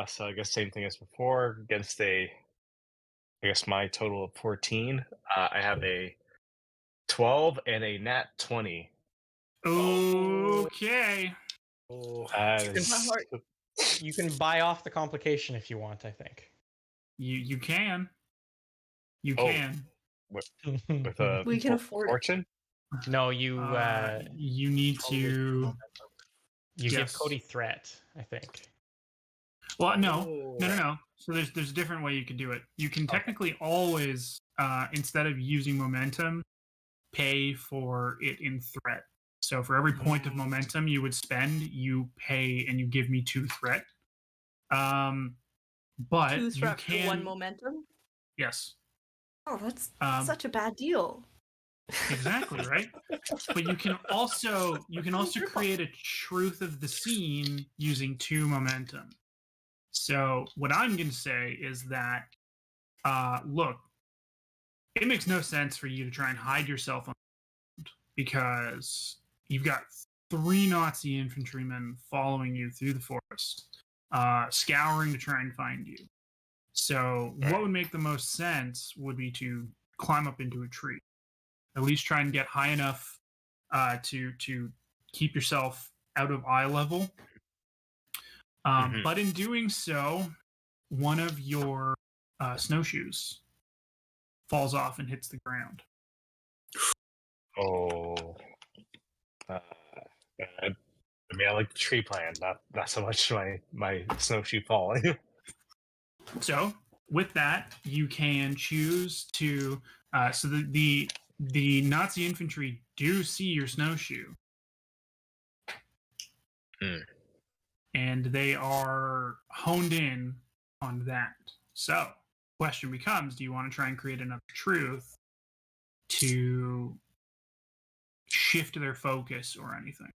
So I guess same thing as before. Against I guess my total of 14. I have a 12 and a nat 20. Okay. Oh, That My is. heart. You can buy off the complication if you want, I think. You can. You Oh. can. With a We can afford it. fortune. No, you You need probably to. momentum. you give yes. Cody threat, I think. Well, no. Oh. So there's a different way you can do it. You can technically always, instead of using momentum, pay for it in threat. So for every point of momentum you would spend, you pay and you give me 2 threat. But 2 you threat for 1 can. momentum. Yes. Oh, that's Um, such a bad deal. Exactly, right? But you can also create a truth of the scene using 2 momentum. So what I'm going to say is that, look, it makes no sense for you to try and hide yourself on the ground because you've got 3 Nazi infantrymen following you through the forest, scouring to try and find you. So what would make the most sense would be to climb up into a tree. At least try and get high enough to keep yourself out of eye level. But in doing so, one of your snowshoes falls off and hits the ground. Oh. I mean, I like the tree plan, not so much my snowshoe falling. So with that, you can choose to. So the Nazi infantry do see your snowshoe, and they are honed in on that. So, question becomes: do you want to try and create another truth to shift their focus or anything?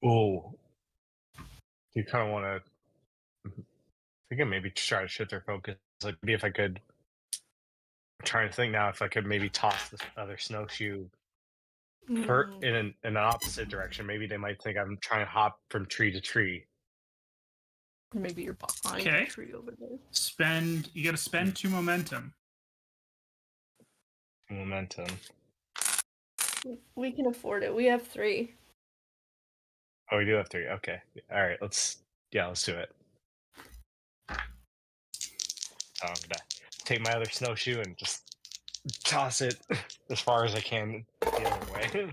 Oh. You kind of want to. I think I maybe try to shift their focus. Like maybe if I could. I'm trying to think now if I could maybe toss this other snowshoe in an opposite direction. Maybe they might think I'm trying to hop from tree to tree. Maybe you're behind Okay. the tree over there. You got to spend 2 momentum. Momentum. We can afford it. We have 3. Oh, we do have 3. Okay. All right. Let's do it. I'm gonna take my other snowshoe and just toss it as far as I can the other way.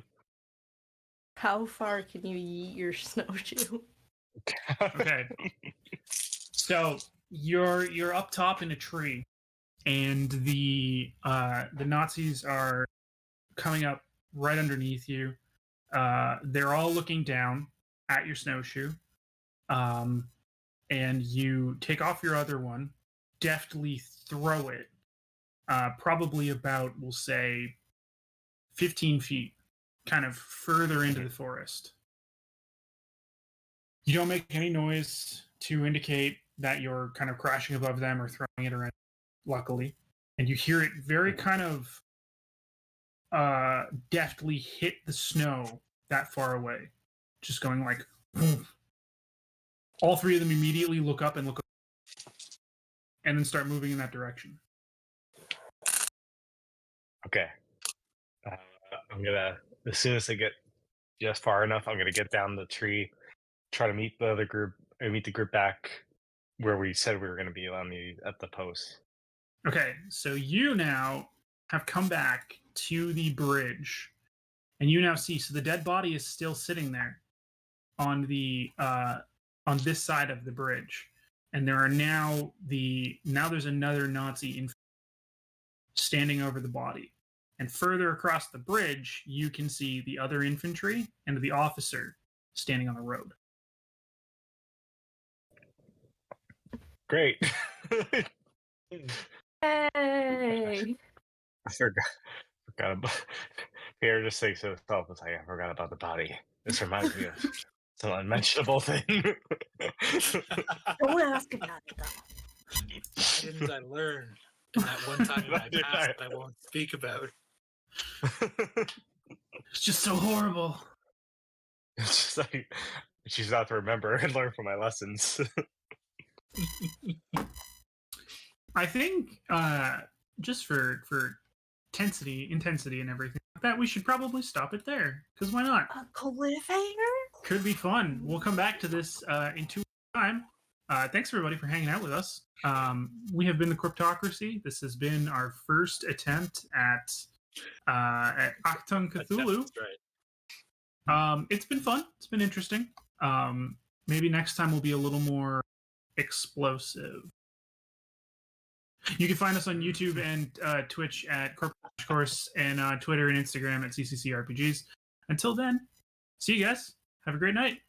How far can you yeet your snowshoe? Okay. So you're up top in a tree, and the Nazis are coming up right underneath you. They're all looking down at your snowshoe, and you take off your other one, deftly throw it, probably about, we'll say, 15 feet, kind of further into the forest. You don't make any noise to indicate that you're kind of crashing above them or throwing it around, luckily. And you hear it very kind of deftly hit the snow that far away, just going like, boom. All 3 of them immediately look up and and then start moving in that direction. Okay. I'm gonna, as soon as I get just far enough, I'm gonna get down the tree, try to meet the group back where we said we were gonna be at the post. Okay, so you now have come back to the bridge, and you now see. So the dead body is still sitting there on on this side of the bridge, and there are now there's another Nazi infantry standing over the body, and further across the bridge you can see the other infantry and the officer standing on the road. great. Hey. I forgot about. Pierre just thinks to himself, "It's like I forgot about the body. This reminds me of some unmentionable thing." Don't ask about it though. Why didn't I learn? And that one time in Why my didn't past I- I won't speak about. It's just so horrible. It's just like I choose not to remember and learn from my lessons. I think just for intensity and everything like that, we should probably stop it there. Because why not? A cliffhanger? Could be fun. We'll come back to this in 2 weeks' time. Thanks everybody for hanging out with us. We have been the Cryptocracy. This has been our first attempt at Achtung Cthulhu. That's right. It's been fun. It's been interesting. Maybe next time will be a little more explosive. You can find us on YouTube and Twitch at Corporate Course and Twitter and Instagram at CCCRPGs. Until then, see you guys. Have a great night.